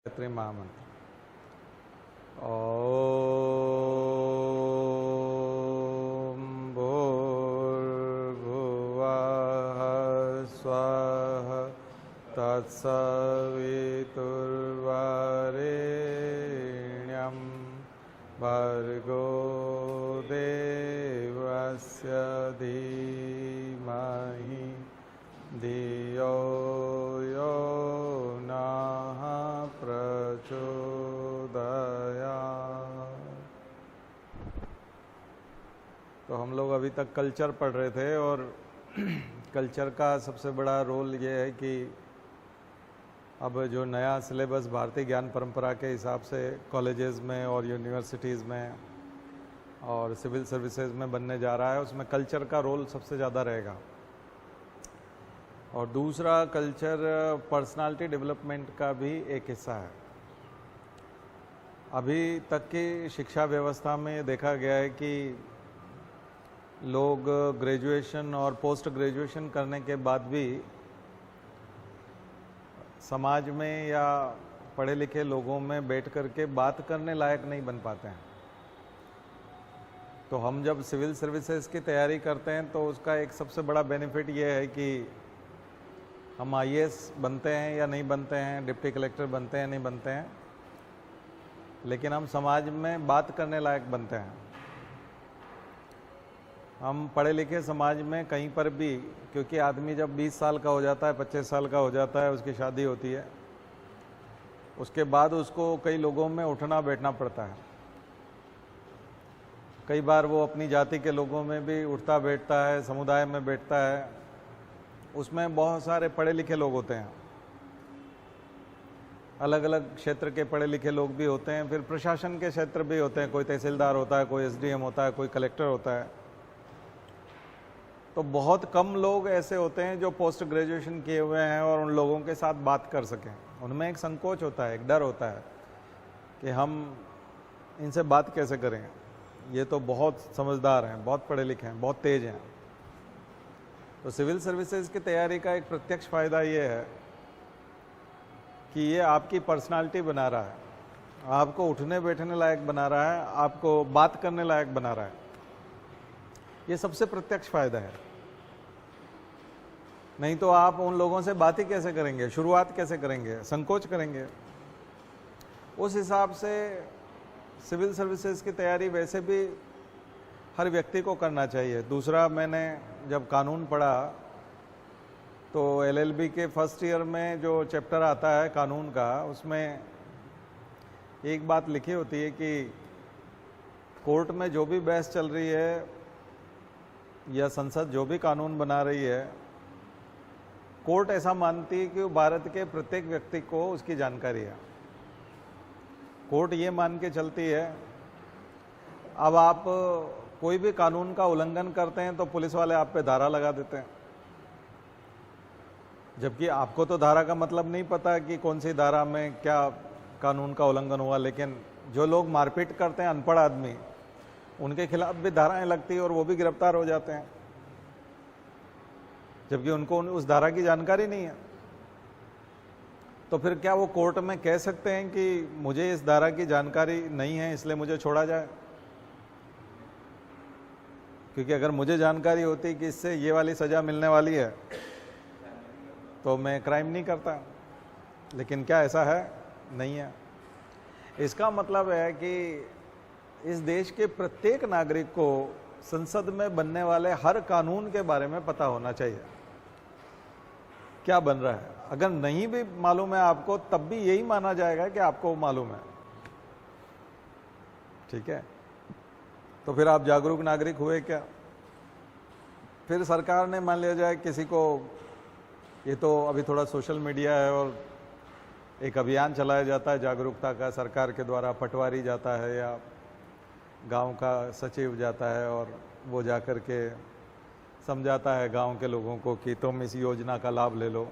गायत्री महामंत्र। ओम भूर्भुवः स्वः तत्सवितुर्वरेण्यं भर्गो देवस्य धीमहि धियो यो नः प्रचोदयात्। तो हम लोग अभी तक कल्चर पढ़ रहे थे और कल्चर का सबसे बड़ा रोल ये है कि अब जो नया सिलेबस भारतीय ज्ञान परंपरा के हिसाब से कॉलेजेस में और यूनिवर्सिटीज़ में और सिविल सर्विसेज में बनने जा रहा है, उसमें कल्चर का रोल सबसे ज़्यादा रहेगा। और दूसरा, कल्चर पर्सनालिटी डेवलपमेंट का भी एक हिस्सा है। अभी तक की शिक्षा व्यवस्था में देखा गया है कि लोग ग्रेजुएशन और पोस्ट ग्रेजुएशन करने के बाद भी समाज में या पढ़े लिखे लोगों में बैठ कर के बात करने लायक नहीं बन पाते हैं। तो हम जब सिविल सर्विसेज की तैयारी करते हैं तो उसका एक सबसे बड़ा बेनिफिट ये है कि हम आईएएस बनते हैं या नहीं बनते हैं, डिप्टी कलेक्टर बनते हैं नहीं बनते हैं, लेकिन हम समाज में बात करने लायक बनते हैं। हम पढ़े लिखे समाज में कहीं पर भी, क्योंकि आदमी जब 20 साल का हो जाता है, 25 साल का हो जाता है, उसकी शादी होती है, उसके बाद उसको कई लोगों में उठना बैठना पड़ता है। कई बार वो अपनी जाति के लोगों में भी उठता बैठता है, समुदाय में बैठता है, उसमें बहुत सारे पढ़े लिखे लोग होते हैं, अलग अलग क्षेत्र के पढ़े लिखे लोग भी होते हैं, फिर प्रशासन के क्षेत्र भी होते हैं, कोई तहसीलदार होता है, कोई एसडीएम होता है, कोई कलेक्टर होता है। तो बहुत कम लोग ऐसे होते हैं जो पोस्ट ग्रेजुएशन किए हुए हैं और उन लोगों के साथ बात कर सकें। उनमें एक संकोच होता है, एक डर होता है कि हम इनसे बात कैसे करें, ये तो बहुत समझदार हैं, बहुत पढ़े लिखे हैं, बहुत तेज हैं। तो सिविल सर्विसेज की तैयारी का एक प्रत्यक्ष फायदा ये है कि ये आपकी पर्सनालिटी बना रहा है, आपको उठने बैठने लायक बना रहा है, आपको बात करने लायक बना रहा है। ये सबसे प्रत्यक्ष फायदा है। नहीं तो आप उन लोगों से बात ही कैसे करेंगे, शुरुआत कैसे करेंगे, संकोच करेंगे। उस हिसाब से सिविल सर्विसेज की तैयारी वैसे भी हर व्यक्ति को करना चाहिए। दूसरा, मैंने जब कानून पढ़ा तो एलएलबी के फर्स्ट ईयर में जो चैप्टर आता है कानून का, उसमें एक बात लिखी होती है कि कोर्ट में जो भी बहस चल रही है या संसद जो भी कानून बना रही है, कोर्ट ऐसा मानती है कि भारत के प्रत्येक व्यक्ति को उसकी जानकारी है। कोर्ट ये मान के चलती है, अब आप कोई भी कानून का उल्लंघन करते हैं तो पुलिस वाले आप पे धारा लगा देते हैं, जबकि आपको तो धारा का मतलब नहीं पता कि कौन सी धारा में क्या कानून का उल्लंघन हुआ। लेकिन जो लोग मारपीट करते हैं, अनपढ़ आदमी, उनके खिलाफ भी धाराएं लगती है और वो भी गिरफ्तार हो जाते हैं, जबकि उनको उस धारा की जानकारी नहीं है। तो फिर क्या वो कोर्ट में कह सकते हैं कि मुझे इस धारा की जानकारी नहीं है इसलिए मुझे छोड़ा जाए? क्योंकि अगर मुझे जानकारी होती कि इससे ये वाली सजा मिलने वाली है तो मैं क्राइम नहीं करता। लेकिन क्या ऐसा है? नहीं है। इसका मतलब है कि इस देश के प्रत्येक नागरिक को संसद में बनने वाले हर कानून के बारे में पता होना चाहिए, क्या बन रहा है। अगर नहीं भी मालूम है आपको, तब भी यही माना जाएगा कि आपको मालूम है। ठीक है, तो फिर आप जागरूक नागरिक हुए क्या? फिर सरकार ने मान लिया जाए किसी को, ये तो अभी थोड़ा सोशल मीडिया है और एक अभियान चलाया जाता है जागरूकता का, सरकार के द्वारा पटवारी जाता है या गांव का सचिव जाता है और वो जाकर के समझाता है गांव के लोगों को कि तुम इस योजना का लाभ ले लो,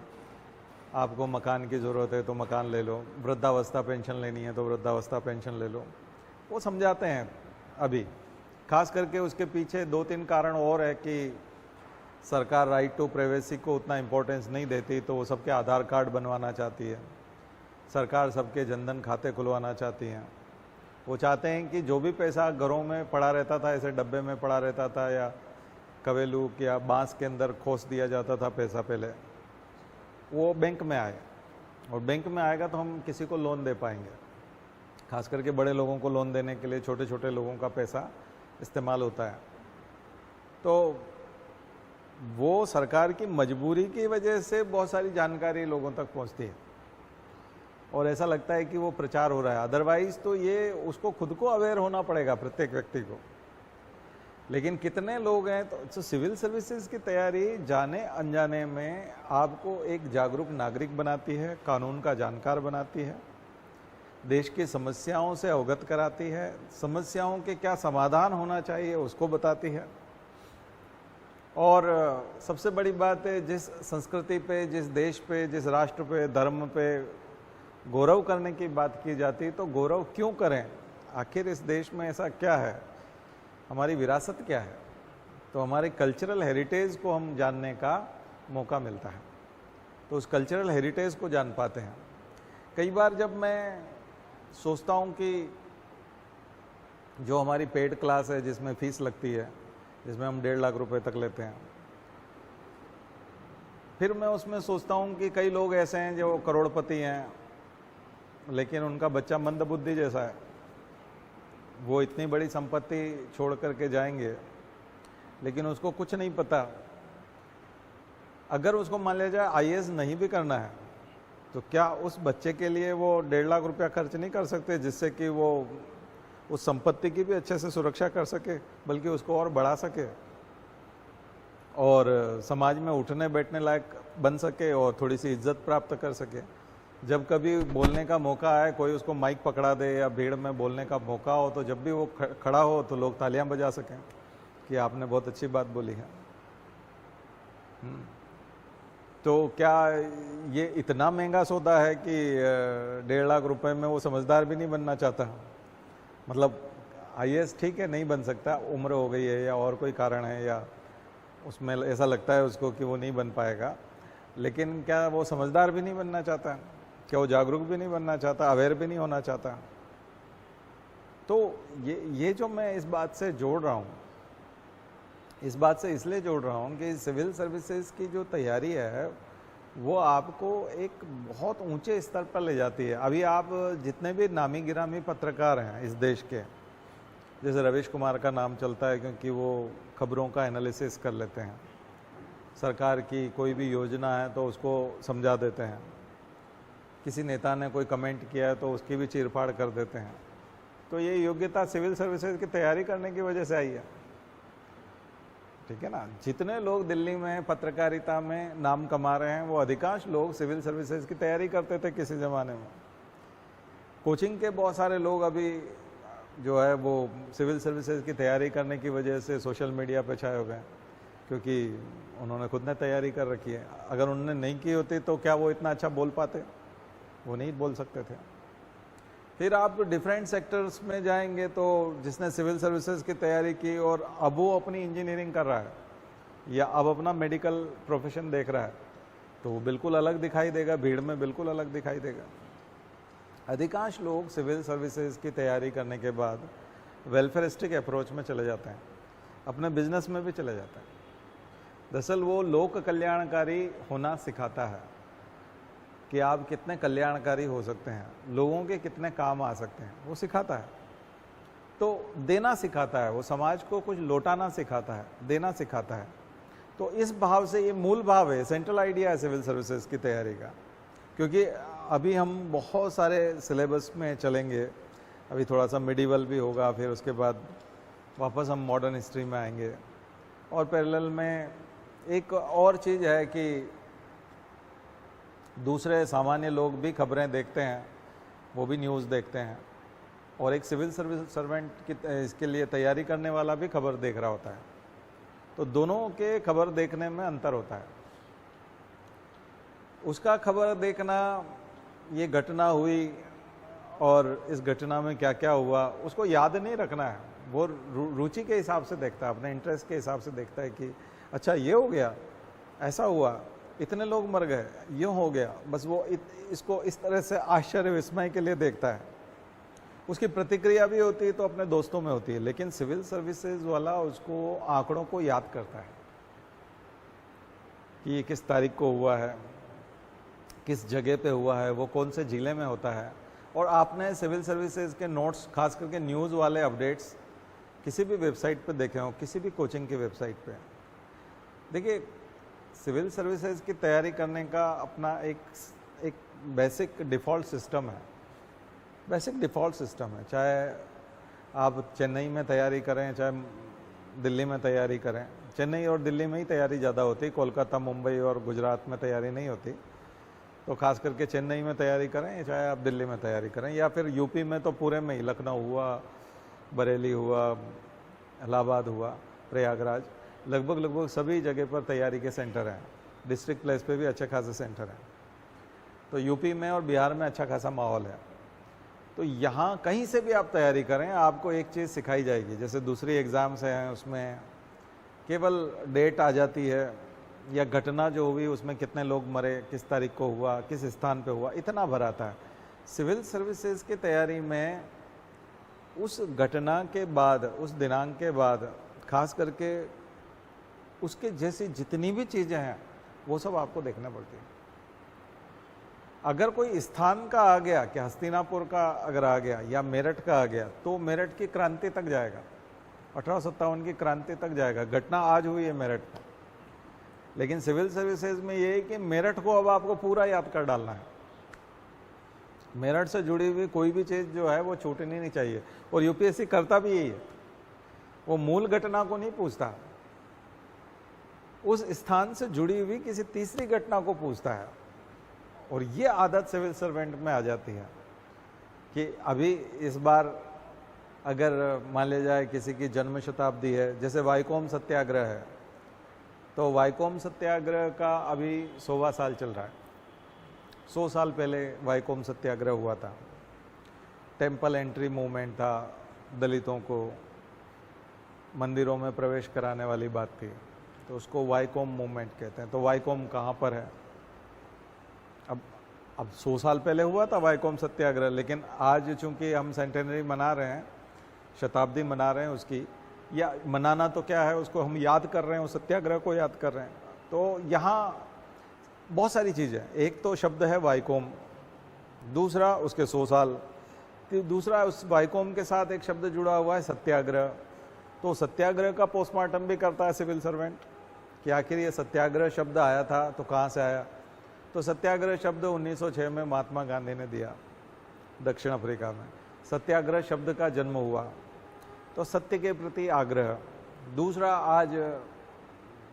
आपको मकान की ज़रूरत है तो मकान ले लो, वृद्धावस्था पेंशन लेनी है तो वृद्धावस्था पेंशन ले लो। वो समझाते हैं। अभी खास करके उसके पीछे 2-3 कारण और है कि सरकार राइट टू प्राइवेसी को उतना इम्पोर्टेंस नहीं देती, तो वो सबके आधार कार्ड बनवाना चाहती है। सरकार सबके जनधन खाते खुलवाना चाहती हैं। वो चाहते हैं कि जो भी पैसा घरों में पड़ा रहता था, ऐसे डब्बे में पड़ा रहता था या कवेलूक या बांस के अंदर खोस दिया जाता था पैसा पहले, वो बैंक में आए। और बैंक में आएगा तो हम किसी को लोन दे पाएंगे। खास करके बड़े लोगों को लोन देने के लिए छोटे छोटे लोगों का पैसा इस्तेमाल होता है। तो वो सरकार की मजबूरी की वजह से बहुत सारी जानकारी लोगों तक पहुंचती है और ऐसा लगता है कि वो प्रचार हो रहा है। अदरवाइज तो ये उसको खुद को अवेयर होना पड़ेगा प्रत्येक व्यक्ति को। लेकिन कितने लोग हैं? तो सिविल सर्विसेज की तैयारी जाने अनजाने में आपको एक जागरूक नागरिक बनाती है, कानून का जानकार बनाती है, देश की समस्याओं से अवगत कराती है, समस्याओं के क्या समाधान होना चाहिए उसको बताती है। और सबसे बड़ी बात है, जिस संस्कृति पे, जिस देश पे, जिस राष्ट्र पे, धर्म पे गौरव करने की बात की जाती है, तो गौरव क्यों करें? आखिर इस देश में ऐसा क्या है, हमारी विरासत क्या है? तो हमारे कल्चरल हेरिटेज को हम जानने का मौका मिलता है, तो उस कल्चरल हेरिटेज को जान पाते हैं। कई बार जब मैं सोचता हूँ कि जो हमारी पेड क्लास है जिसमें फीस लगती है, जिसमें हम 1.5 लाख रुपए तक लेते हैं, फिर मैं उसमें सोचता हूँ कि कई लोग ऐसे हैं जो करोड़पति हैं लेकिन उनका बच्चा मंदबुद्धि जैसा है। वो इतनी बड़ी संपत्ति छोड़ करके जाएंगे लेकिन उसको कुछ नहीं पता। अगर उसको मान लिया जाए IAS नहीं भी करना है तो क्या उस बच्चे के लिए वो 1.5 लाख रुपया खर्च नहीं कर सकते जिससे कि वो उस संपत्ति की भी अच्छे से सुरक्षा कर सके, बल्कि उसको और बढ़ा सके और समाज में उठने बैठने लायक बन सके और थोड़ी सी इज्जत प्राप्त कर सके। जब कभी बोलने का मौका आए, कोई उसको माइक पकड़ा दे या भीड़ में बोलने का मौका हो, तो जब भी वो खड़ा हो तो लोग तालियां बजा सकें कि आपने बहुत अच्छी बात बोली है। तो क्या ये इतना महंगा सौदा है कि 1.5 लाख रुपए में वो समझदार भी नहीं बनना चाहता? मतलब IAS ठीक है, नहीं बन सकता, उम्र हो गई है या और कोई कारण है या उसमें ऐसा लगता है उसको कि वो नहीं बन पाएगा, लेकिन क्या वो समझदार भी नहीं बनना चाहता? क्या वो जागरूक भी नहीं बनना चाहता, अवेयर भी नहीं होना चाहता? तो ये जो मैं इस बात से जोड़ रहा हूँ, इस बात से इसलिए जोड़ रहा हूँ कि सिविल सर्विसेज की जो तैयारी है वो आपको एक बहुत ऊंचे स्तर पर ले जाती है। अभी आप जितने भी नामी गिरामी पत्रकार हैं इस देश के, जैसे रवीश कुमार का नाम चलता है क्योंकि वो खबरों का एनालिसिस कर लेते हैं, सरकार की कोई भी योजना है तो उसको समझा देते हैं, किसी नेता ने कोई कमेंट किया है तो उसकी भी चीरफाड़ कर देते हैं। तो ये योग्यता सिविल सर्विसेज की तैयारी करने की वजह से आई है, ठीक है ना। जितने लोग दिल्ली में पत्रकारिता में नाम कमा रहे हैं वो अधिकांश लोग सिविल सर्विसेज की तैयारी करते थे किसी ज़माने में। कोचिंग के बहुत सारे लोग अभी जो है वो सिविल सर्विसेज की तैयारी करने की वजह से सोशल मीडिया पे छाए हो गए, क्योंकि उन्होंने खुद ने तैयारी कर रखी है। अगर उन्होंने नहीं की होती तो क्या वो इतना अच्छा बोल पाते? वो नहीं बोल सकते थे। फिर आप डिफरेंट सेक्टर्स में जाएंगे तो जिसने सिविल सर्विसेज की तैयारी की और अब वो अपनी इंजीनियरिंग कर रहा है या अब अपना मेडिकल प्रोफेशन देख रहा है तो वो बिल्कुल अलग दिखाई देगा, भीड़ में बिल्कुल अलग दिखाई देगा। अधिकांश लोग सिविल सर्विसेज की तैयारी करने के बाद वेलफेयरिस्टिक अप्रोच में चले जाते हैं, अपने बिजनेस में भी चले जाते हैं। दरअसल वो लोक कल्याणकारी होना सिखाता है कि आप कितने कल्याणकारी हो सकते हैं, लोगों के कितने काम आ सकते हैं, वो सिखाता है। तो देना सिखाता है, वो समाज को कुछ लौटाना सिखाता है, देना सिखाता है। तो इस भाव से ये मूल भाव है, सेंट्रल आइडिया है सिविल सर्विसेज की तैयारी का। क्योंकि अभी हम बहुत सारे सिलेबस में चलेंगे, अभी थोड़ा सा मिडिवल भी होगा, फिर उसके बाद वापस हम मॉडर्न हिस्ट्री में आएंगे। और पैरेलल में एक और चीज़ है कि दूसरे सामान्य लोग भी खबरें देखते हैं, वो भी न्यूज़ देखते हैं, और एक सिविल सर्विस सर्वेंट की इसके लिए तैयारी करने वाला भी खबर देख रहा होता है। तो दोनों के खबर देखने में अंतर होता है। उसका खबर देखना, ये घटना हुई और इस घटना में क्या क्या हुआ, उसको याद नहीं रखना है, वो रुचि के हिसाब से देखता है, अपने इंटरेस्ट के हिसाब से देखता है कि अच्छा ये हो गया, ऐसा हुआ, इतने लोग मर गए, यूँ हो गया, बस वो इसको इस तरह से आश्चर्य विस्मय के लिए देखता है। उसकी प्रतिक्रिया भी होती है तो अपने दोस्तों में होती है, लेकिन सिविल सर्विसेज वाला उसको आंकड़ों को याद करता है कि ये किस तारीख को हुआ है, किस जगह पे हुआ है, वो कौन से जिले में होता है। और आपने सिविल सर्विसेज के नोट्स, खास करके न्यूज़ वाले अपडेट्स किसी भी वेबसाइट पे देखे हो, किसी भी कोचिंग की वेबसाइट पे, देखिए सिविल सर्विसेज की तैयारी करने का अपना एक बेसिक डिफ़ॉल्ट सिस्टम है। बेसिक डिफ़ॉल्ट सिस्टम है, चाहे आप चेन्नई में तैयारी करें, चाहे दिल्ली में तैयारी करें। चेन्नई और दिल्ली में ही तैयारी ज़्यादा होती, कोलकाता, मुंबई और गुजरात में तैयारी नहीं होती। तो खास करके चेन्नई में तैयारी करें, चाहे आप दिल्ली में तैयारी करें, या फिर यूपी में तो पूरे में ही, लखनऊ हुआ, बरेली हुआ, इलाहाबाद हुआ, प्रयागराज, लगभग सभी जगह पर तैयारी के सेंटर हैं। डिस्ट्रिक्ट प्लेस पे भी अच्छे खासे सेंटर हैं। तो यूपी में और बिहार में अच्छा खासा माहौल है। तो यहाँ कहीं से भी आप तैयारी करें, आपको एक चीज़ सिखाई जाएगी। जैसे दूसरी एग्ज़ाम्स हैं, उसमें केवल डेट आ जाती है या घटना जो हुई उसमें कितने लोग मरे, किस तारीख को हुआ, किस स्थान पे हुआ, इतना भर आता है। सिविल सर्विसेज की तैयारी में उस घटना के बाद, उस दिनांक के बाद, खास करके उसके जैसी जितनी भी चीज़ें हैं वो सब आपको देखना पड़ती है। अगर कोई स्थान का आ गया कि हस्तिनापुर का अगर आ गया या मेरठ का आ गया, तो मेरठ की क्रांति तक जाएगा, 1857 की क्रांति तक जाएगा। घटना आज हुई है मेरठ में, लेकिन सिविल सर्विसेज में ये है कि मेरठ को अब आपको पूरा याद कर डालना है। मेरठ से जुड़ी हुई कोई भी चीज़ जो है वो छूटनी नहीं चाहिए। और यूपीएससी करता भी यही है, वो मूल घटना को नहीं पूछता, उस स्थान से जुड़ी हुई किसी तीसरी घटना को पूछता है। और ये आदत सिविल सर्वेंट में आ जाती है कि अभी इस बार अगर मान लिया जाए किसी की जन्म शताब्दी है, जैसे वाईकोम सत्याग्रह है, तो वाईकोम सत्याग्रह का अभी 100वां साल चल रहा है। 100 साल पहले वाईकोम सत्याग्रह हुआ था। टेम्पल एंट्री मूवमेंट था, दलितों को मंदिरों में प्रवेश कराने वाली बात थी, तो उसको वाईकोम मूवमेंट कहते हैं। तो वाईकोम कहाँ पर है? अब 100 साल पहले हुआ था वाईकोम सत्याग्रह, लेकिन आज चूंकि हम सेंटेनरी मना रहे हैं, शताब्दी मना रहे हैं उसकी, या मनाना तो क्या है, उसको हम याद कर रहे हैं, उस सत्याग्रह को याद कर रहे हैं। तो यहाँ बहुत सारी चीज़ें, एक तो शब्द है वाईकोम, दूसरा उसके 100 साल, दूसरा उस वाईकोम के साथ एक शब्द जुड़ा हुआ है सत्याग्रह। तो सत्याग्रह का पोस्टमार्टम भी करता है सिविल सर्वेंट कि आखिर ये सत्याग्रह शब्द आया था तो कहाँ से आया। तो सत्याग्रह शब्द 1906 में महात्मा गांधी ने दिया दक्षिण अफ्रीका में, सत्याग्रह शब्द का जन्म हुआ। तो सत्य के प्रति आग्रह। दूसरा, आज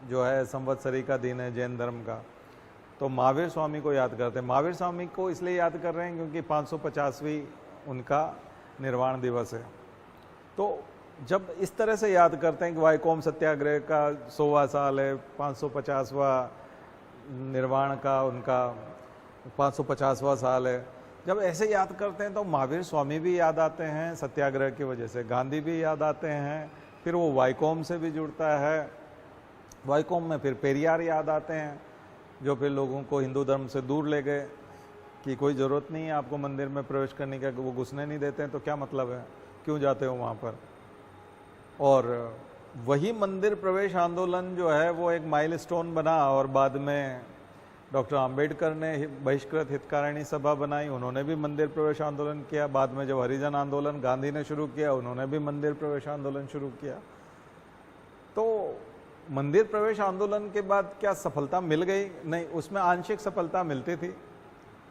जो है संवत्सरी का दिन है जैन धर्म का, तो महावीर स्वामी को याद करते हैं। महावीर स्वामी को इसलिए याद कर रहे हैं क्योंकि 550वीं उनका निर्वाण दिवस है। तो जब इस तरह से याद करते हैं कि वाईकोम सत्याग्रह का 100वां साल है, 550वां निर्वाण का उनका 550वां साल है, जब ऐसे याद करते हैं तो महावीर स्वामी भी याद आते हैं सत्याग्रह की वजह से, गांधी भी याद आते हैं, फिर वो वाईकोम से भी जुड़ता है। वाईकोम में फिर पेरियार याद आते हैं, जो फिर लोगों को हिंदू धर्म से दूर ले गए कि कोई ज़रूरत नहीं है आपको मंदिर में प्रवेश करने का, वो घुसने नहीं देते हैं, तो क्या मतलब है, क्यों जाते हो वहाँ पर। और वही मंदिर प्रवेश आंदोलन जो है वो एक माइलस्टोन बना, और बाद में डॉक्टर आम्बेडकर ने बहिष्कृत हितकारिणी सभा बनाई, उन्होंने भी मंदिर प्रवेश आंदोलन किया। बाद में जब हरिजन आंदोलन गांधी ने शुरू किया, उन्होंने भी मंदिर प्रवेश आंदोलन शुरू किया। तो मंदिर प्रवेश आंदोलन के बाद क्या सफलता मिल गई? नहीं, उसमें आंशिक सफलता मिलती थी।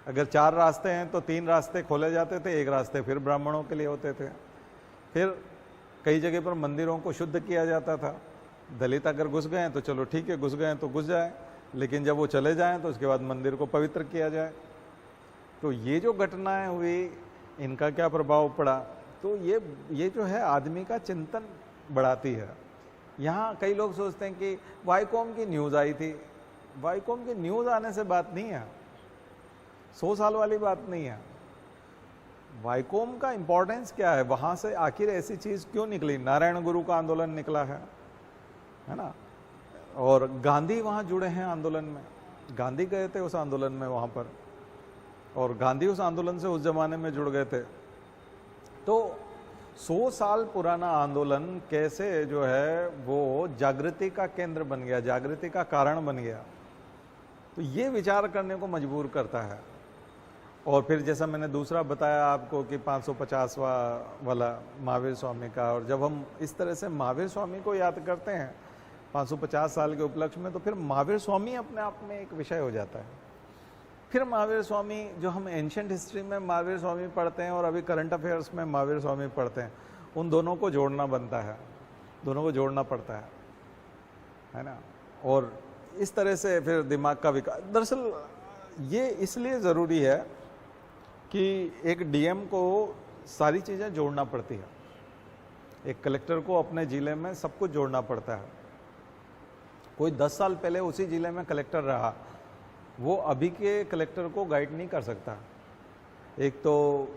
अगर 4 रास्ते हैं तो 3 रास्ते खोले जाते थे, 1 रास्ते फिर ब्राह्मणों के लिए होते थे। फिर कई जगह पर मंदिरों को शुद्ध किया जाता था। दलित अगर घुस गए तो चलो ठीक है, घुस गए तो घुस जाए, लेकिन जब वो चले जाएं तो उसके बाद मंदिर को पवित्र किया जाए। तो ये जो घटनाएं हुई, इनका क्या प्रभाव पड़ा? तो ये जो है आदमी का चिंतन बढ़ाती है। यहाँ कई लोग सोचते हैं कि वाईकोम की न्यूज़ आई थी। वाईकोम की न्यूज़ आने से बात नहीं है, 100 साल वाली बात नहीं है। वाईकोम का इम्पोर्टेंस क्या है, वहाँ से आखिर ऐसी चीज़ क्यों निकली? नारायण गुरु का आंदोलन निकला है ना, और गांधी वहाँ जुड़े हैं आंदोलन में। गांधी गए थे उस आंदोलन में वहाँ पर, और गांधी उस आंदोलन से उस जमाने में जुड़ गए थे। तो 100 साल पुराना आंदोलन कैसे जो है वो जागृति का केंद्र बन गया, जागृति का कारण बन गया, तो ये विचार करने को मजबूर करता है। और फिर जैसा मैंने दूसरा बताया आपको कि 550वां वाला महावीर स्वामी का, और जब हम इस तरह से महावीर स्वामी को याद करते हैं 550 साल के उपलक्ष्य में, तो फिर महावीर स्वामी अपने आप में एक विषय हो जाता है। फिर महावीर स्वामी, जो हम एंशिएंट हिस्ट्री में महावीर स्वामी पढ़ते हैं और अभी करंट अफेयर्स में महावीर स्वामी पढ़ते हैं, उन दोनों को जोड़ना बनता है, दोनों को जोड़ना पड़ता है ना। और इस तरह से फिर दिमाग का विकास, दरअसल ये इसलिए ज़रूरी है कि एक डीएम को सारी चीज़ें जोड़ना पड़ती है, एक कलेक्टर को अपने ज़िले में सब कुछ जोड़ना पड़ता है। कोई 10 साल पहले उसी ज़िले में कलेक्टर रहा, वो अभी के कलेक्टर को गाइड नहीं कर सकता। एक तो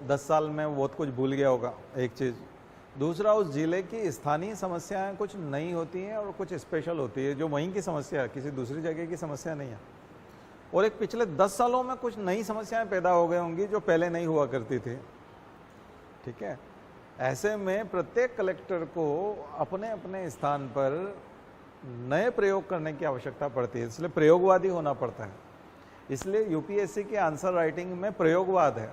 10 साल में बहुत कुछ भूल गया होगा, एक चीज़। दूसरा, उस ज़िले की स्थानीय समस्याएं कुछ नई होती हैं और कुछ स्पेशल होती है, जो वहीं की समस्या है, किसी दूसरी जगह की समस्या नहीं है। और एक पिछले 10 सालों में कुछ नई समस्याएं पैदा हो गई होंगी जो पहले नहीं हुआ करती थी, ठीक है। ऐसे में प्रत्येक कलेक्टर को अपने अपने स्थान पर नए प्रयोग करने की आवश्यकता पड़ती है, इसलिए प्रयोगवादी होना पड़ता है। इसलिए यूपीएससी के आंसर राइटिंग में प्रयोगवाद है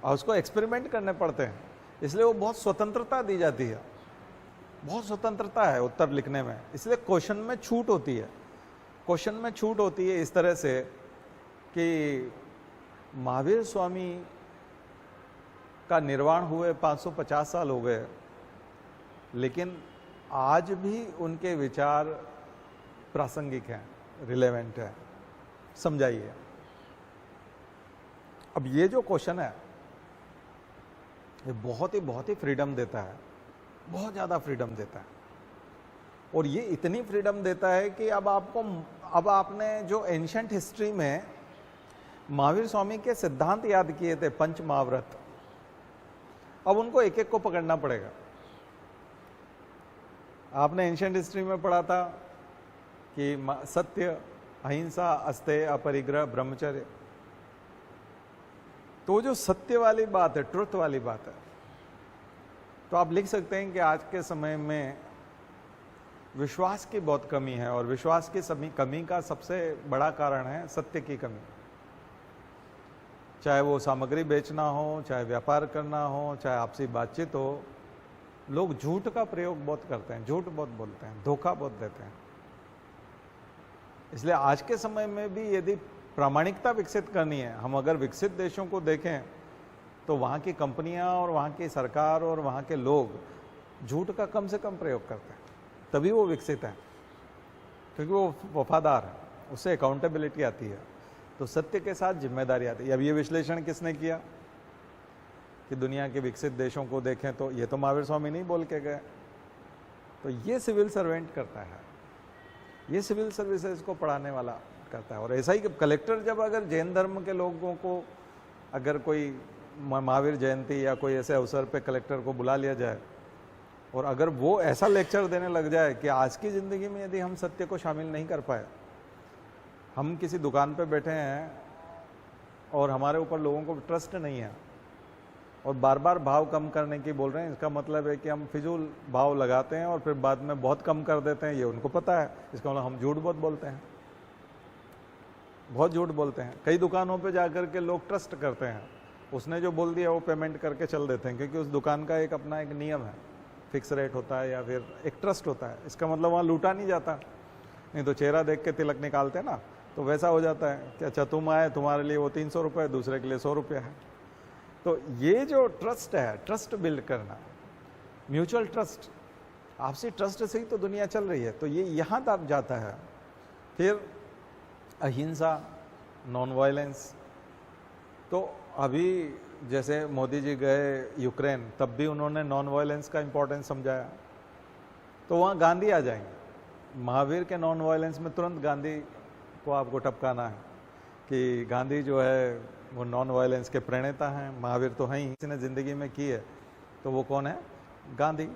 और उसको एक्सपेरिमेंट करने पड़ते हैं, इसलिए वो बहुत स्वतंत्रता दी जाती है, बहुत स्वतंत्रता है उत्तर लिखने में। इसलिए क्वेश्चन में छूट होती है, क्वेश्चन में छूट होती है इस तरह से कि महावीर स्वामी का निर्वाण हुए 550 साल हो गए, लेकिन आज भी उनके विचार प्रासंगिक हैं, रिलेवेंट है। समझाइए। अब ये जो क्वेश्चन है ये बहुत ही फ्रीडम देता है, बहुत ज़्यादा फ्रीडम देता है। और ये इतनी फ्रीडम देता है कि अब आपने जो एंशिएंट हिस्ट्री में महावीर स्वामी के सिद्धांत याद किए थे, पंच महाव्रत, अब उनको एक एक को पकड़ना पड़ेगा। आपने एंशिएंट हिस्ट्री में पढ़ा था कि सत्य, अहिंसा, अस्तेय, अपरिग्रह, ब्रह्मचर्य। तो जो सत्य वाली बात है, ट्रुथ वाली बात है, तो आप लिख सकते हैं कि आज के समय में विश्वास की बहुत कमी है, और विश्वास की कमी का सबसे बड़ा कारण है सत्य की कमी। चाहे वो सामग्री बेचना हो, चाहे व्यापार करना हो, चाहे आपसी बातचीत हो, लोग झूठ का प्रयोग बहुत करते हैं, झूठ बहुत बोलते हैं, धोखा बहुत देते हैं। इसलिए आज के समय में भी यदि प्रामाणिकता विकसित करनी है, हम अगर विकसित देशों को देखें तो वहाँ की कंपनियां और वहाँ की सरकार और वहाँ के लोग झूठ का कम से कम प्रयोग करते हैं, तभी वो विकसित हैं, क्योंकि वो वफादार है, उससे अकाउंटेबिलिटी आती है, तो सत्य के साथ जिम्मेदारी आती है। अब ये विश्लेषण किसने किया कि दुनिया के विकसित देशों को देखें तो ये तो महावीर स्वामी नहीं बोल के गए, तो ये सिविल सर्वेंट करता है, ये सिविल सर्विसेज को पढ़ाने वाला करता है। और ऐसा ही कलेक्टर, जब अगर जैन धर्म के लोगों को अगर कोई महावीर जयंती या कोई ऐसे अवसर पे कलेक्टर को बुला लिया जाए और अगर वो ऐसा लेक्चर देने लग जाए कि आज की ज़िंदगी में यदि हम सत्य को शामिल नहीं कर पाए, हम किसी दुकान पे बैठे हैं और हमारे ऊपर लोगों को ट्रस्ट नहीं है और बार बार भाव कम करने की बोल रहे हैं, इसका मतलब है कि हम फिजूल भाव लगाते हैं और फिर बाद में बहुत कम कर देते हैं, ये उनको पता है। इसका मतलब हम झूठ बहुत बोलते हैं, बहुत झूठ बोलते हैं। कई दुकानों पे जाकर के लोग ट्रस्ट करते हैं, उसने जो बोल दिया वो पेमेंट करके चल देते हैं, क्योंकि उस दुकान का एक अपना एक नियम है, फिक्स रेट होता है या फिर एक ट्रस्ट होता है। इसका मतलब वहाँ लूटा नहीं जाता, नहीं तो चेहरा देख के तिलक निकालते हैं ना, तो वैसा हो जाता है कि अच्छा तुम आए, तुम्हारे लिए वो 300 रुपये, दूसरे के लिए 100 रुपये है। तो ये जो ट्रस्ट है, ट्रस्ट बिल्ड करना, म्यूचुअल ट्रस्ट, आपसी ट्रस्ट से ही तो दुनिया चल रही है, तो ये यहाँ तक जाता है। फिर अहिंसा, नॉन वायलेंस। तो अभी जैसे मोदी जी गए यूक्रेन, तब भी उन्होंने नॉन वायलेंस का इम्पोर्टेंस समझाया, तो वहाँ गांधी आ जाएंगे। महावीर के नॉन वायलेंस में तुरंत गांधी को आपको टपकाना है कि गांधी जो है वो नॉन वायलेंस के प्रणेता हैं, महावीर तो हैं ही, किसी ने ज़िंदगी में की है तो वो कौन है? गांधी।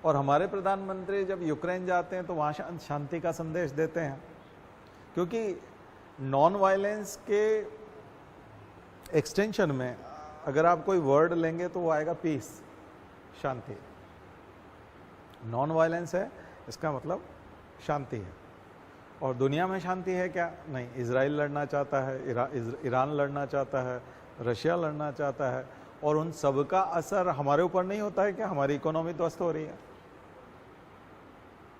और हमारे प्रधानमंत्री जब यूक्रेन जाते हैं तो वहाँ शांति का संदेश देते हैं, क्योंकि नॉन वायलेंस के एक्सटेंशन में अगर आप कोई वर्ड लेंगे तो वो आएगा पीस, शांति। नॉन वायलेंस है, इसका मतलब शांति है। और दुनिया में शांति है क्या? नहीं। इजराइल लड़ना चाहता है, ईरान लड़ना चाहता है, रशिया लड़ना चाहता है, और उन सब का असर हमारे ऊपर नहीं होता है क्या? हमारी इकोनॉमी ध्वस्त हो रही है,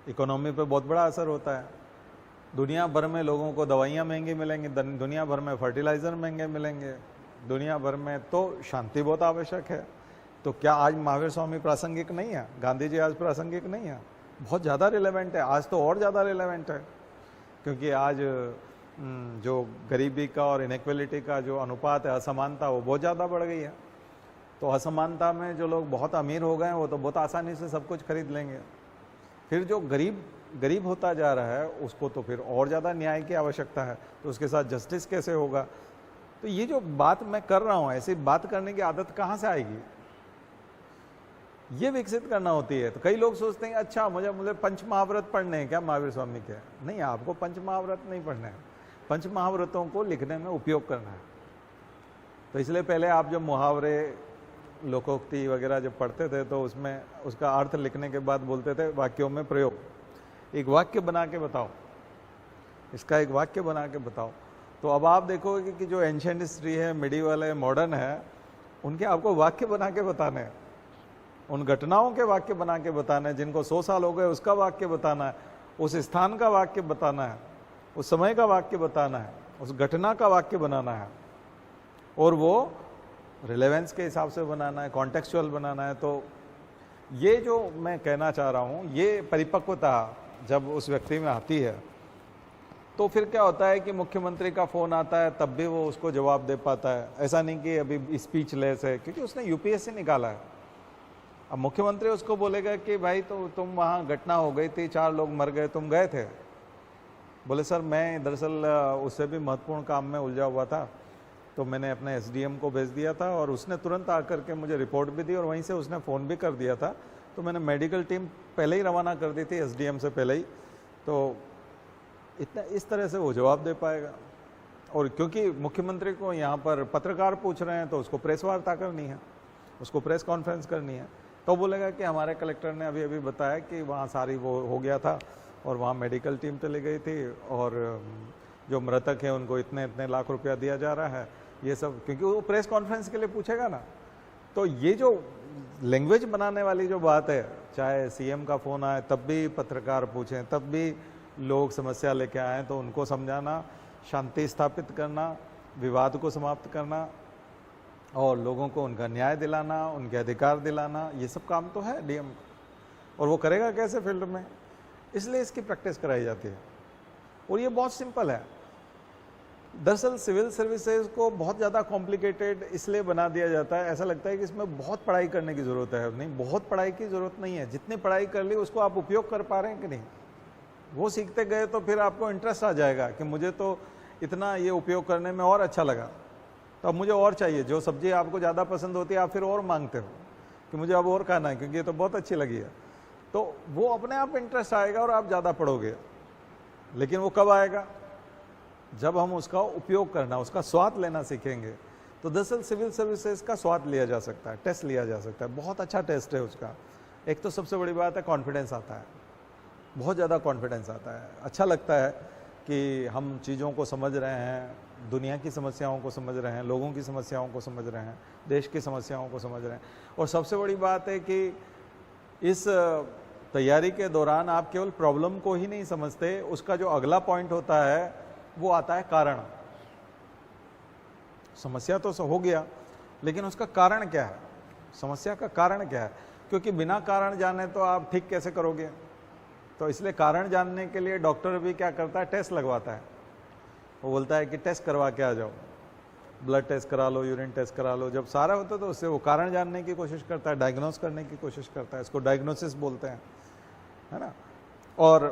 इकोनॉमी पे बहुत बड़ा असर होता है। दुनिया भर में लोगों को दवाइयाँ महंगी मिलेंगी, दुनिया भर में फर्टिलाइज़र महंगे मिलेंगे, दुनिया भर में, तो शांति बहुत आवश्यक है। तो क्या आज महावीर स्वामी प्रासंगिक नहीं है? गांधी जी आज प्रासंगिक नहीं है? बहुत ज़्यादा रिलेवेंट है, आज तो और ज़्यादा रिलेवेंट है, क्योंकि आज जो गरीबी का और इनइक्वलिटी का जो अनुपात है, असमानता, वो बहुत ज़्यादा बढ़ गई है। तो असमानता में जो लोग बहुत अमीर हो गए हैं वो तो बहुत आसानी से सब कुछ खरीद लेंगे। फिर जो गरीब होता जा रहा है उसको तो फिर और ज़्यादा न्याय की आवश्यकता है, तो उसके साथ जस्टिस कैसे होगा? तो ये जो बात मैं कर रहा हूँ, ऐसी बात करने की आदत कहाँ से आएगी? ये विकसित करना होती है। तो कई लोग सोचते हैं अच्छा मुझे पंच महाव्रत पढ़ने हैं क्या महावीर स्वामी के? नहीं, आपको पंच महाव्रत नहीं पढ़ने हैं, पंच महाव्रतों को लिखने में उपयोग करना है। तो इसलिए पहले आप जब मुहावरे, लोकोक्ति वगैरह जब पढ़ते थे तो उसमें उसका अर्थ लिखने के बाद बोलते थे वाक्यों में प्रयोग, एक वाक्य बना के बताओ, इसका एक वाक्य बना के बताओ। तो अब आप देखोगे कि जो एंशिएंट हिस्ट्री है, मिडीवल है, मॉडर्न है, उनके आपको वाक्य बना के बताने हैं, उन घटनाओं के वाक्य बना के बताना है, जिनको 100 साल हो गए उसका वाक्य बताना है, उस स्थान का वाक्य बताना है, उस समय का वाक्य बताना है, उस घटना का वाक्य बनाना है, और वो रिलेवेंस के हिसाब से बनाना है, कॉन्टेक्चुअल बनाना है। तो ये जो मैं कहना चाह रहा हूँ, ये परिपक्वता जब उस व्यक्ति में आती है तो फिर क्या होता है कि मुख्यमंत्री का फ़ोन आता है तब भी वो उसको जवाब दे पाता है। ऐसा नहीं कि अभी स्पीचलेस है, क्योंकि उसने यूपीएससी निकाला है। अब मुख्यमंत्री उसको बोलेगा कि भाई तो तुम वहाँ घटना हो गई थी, 4 लोग मर गए, तुम गए थे? बोले सर मैं दरअसल उससे भी महत्वपूर्ण काम में उलझा हुआ था, तो मैंने अपने एसडीएम को भेज दिया था और उसने तुरंत आकर के मुझे रिपोर्ट भी दी और वहीं से उसने फ़ोन भी कर दिया था। तो मैंने मेडिकल टीम पहले ही रवाना कर दी थी एसडीएम से पहले ही। तो इतना इस तरह से वो जवाब दे पाएगा। और क्योंकि मुख्यमंत्री को यहाँ पर पत्रकार पूछ रहे हैं तो उसको प्रेस वार्ता करनी है, उसको प्रेस कॉन्फ्रेंस करनी है, तो बोलेगा कि हमारे कलेक्टर ने अभी अभी बताया कि वहाँ सारी वो हो गया था और वहाँ मेडिकल टीम चली गई थी और जो मृतक हैं उनको इतने इतने लाख रुपया दिया जा रहा है, ये सब, क्योंकि वो प्रेस कॉन्फ्रेंस के लिए पूछेगा ना। तो ये जो लैंग्वेज बनाने वाली जो बात है, चाहे सीएम का फ़ोन आए तब भी पत्रकार पूछें, तब भी लोग समस्या लेके आए तो उनको समझाना, शांति स्थापित करना, विवाद को समाप्त करना और लोगों को उनका न्याय दिलाना, उनके अधिकार दिलाना, ये सब काम तो है डीएम। और वो करेगा कैसे फील्ड में? इसलिए इसकी प्रैक्टिस कराई जाती है। और ये बहुत सिंपल है। दरअसल सिविल सर्विसेज को बहुत ज़्यादा कॉम्प्लिकेटेड इसलिए बना दिया जाता है, ऐसा लगता है कि इसमें बहुत पढ़ाई करने की ज़रूरत है। नहीं, बहुत पढ़ाई की ज़रूरत नहीं है। जितनी पढ़ाई कर ली उसको आप उपयोग कर पा रहे हैं कि नहीं, वो सीखते गए तो फिर आपको इंटरेस्ट आ जाएगा कि मुझे तो इतना ये उपयोग करने में और अच्छा लगा, तो अब मुझे और चाहिए। जो सब्जी आपको ज़्यादा पसंद होती है आप फिर और मांगते हो कि मुझे अब और खाना है क्योंकि ये तो बहुत अच्छी लगी है। तो वो अपने आप इंटरेस्ट आएगा और आप ज़्यादा पढ़ोगे। लेकिन वो कब आएगा? जब हम उसका उपयोग करना, उसका स्वाद लेना सीखेंगे। तो दरअसल सिविल सर्विसेज का स्वाद लिया जा सकता है, टेस्ट लिया जा सकता है, बहुत अच्छा टेस्ट है उसका। एक तो सबसे बड़ी बात है कॉन्फिडेंस आता है, बहुत ज़्यादा कॉन्फिडेंस आता है। अच्छा लगता है कि हम चीज़ों को समझ रहे हैं, दुनिया की समस्याओं को समझ रहे हैं, लोगों की समस्याओं को समझ रहे हैं, देश की समस्याओं को समझ रहे हैं। और सबसे बड़ी बात है कि इस तैयारी के दौरान आप केवल प्रॉब्लम को ही नहीं समझते, उसका जो अगला पॉइंट होता है वो आता है कारण। समस्या तो हो गया, लेकिन उसका कारण क्या है? समस्या का कारण क्या है? क्योंकि बिना कारण जाने तो आप ठीक कैसे करोगे? तो इसलिए कारण जानने के लिए डॉक्टर भी क्या करता है? टेस्ट लगवाता है। वो बोलता है कि टेस्ट करवा के आ जाओ, ब्लड टेस्ट करा लो, यूरिन टेस्ट करा लो। जब सारा होता है तो उससे वो कारण जानने की कोशिश करता है, डायग्नोस करने की कोशिश करता है। इसको डायग्नोसिस बोलते हैं, है ना। और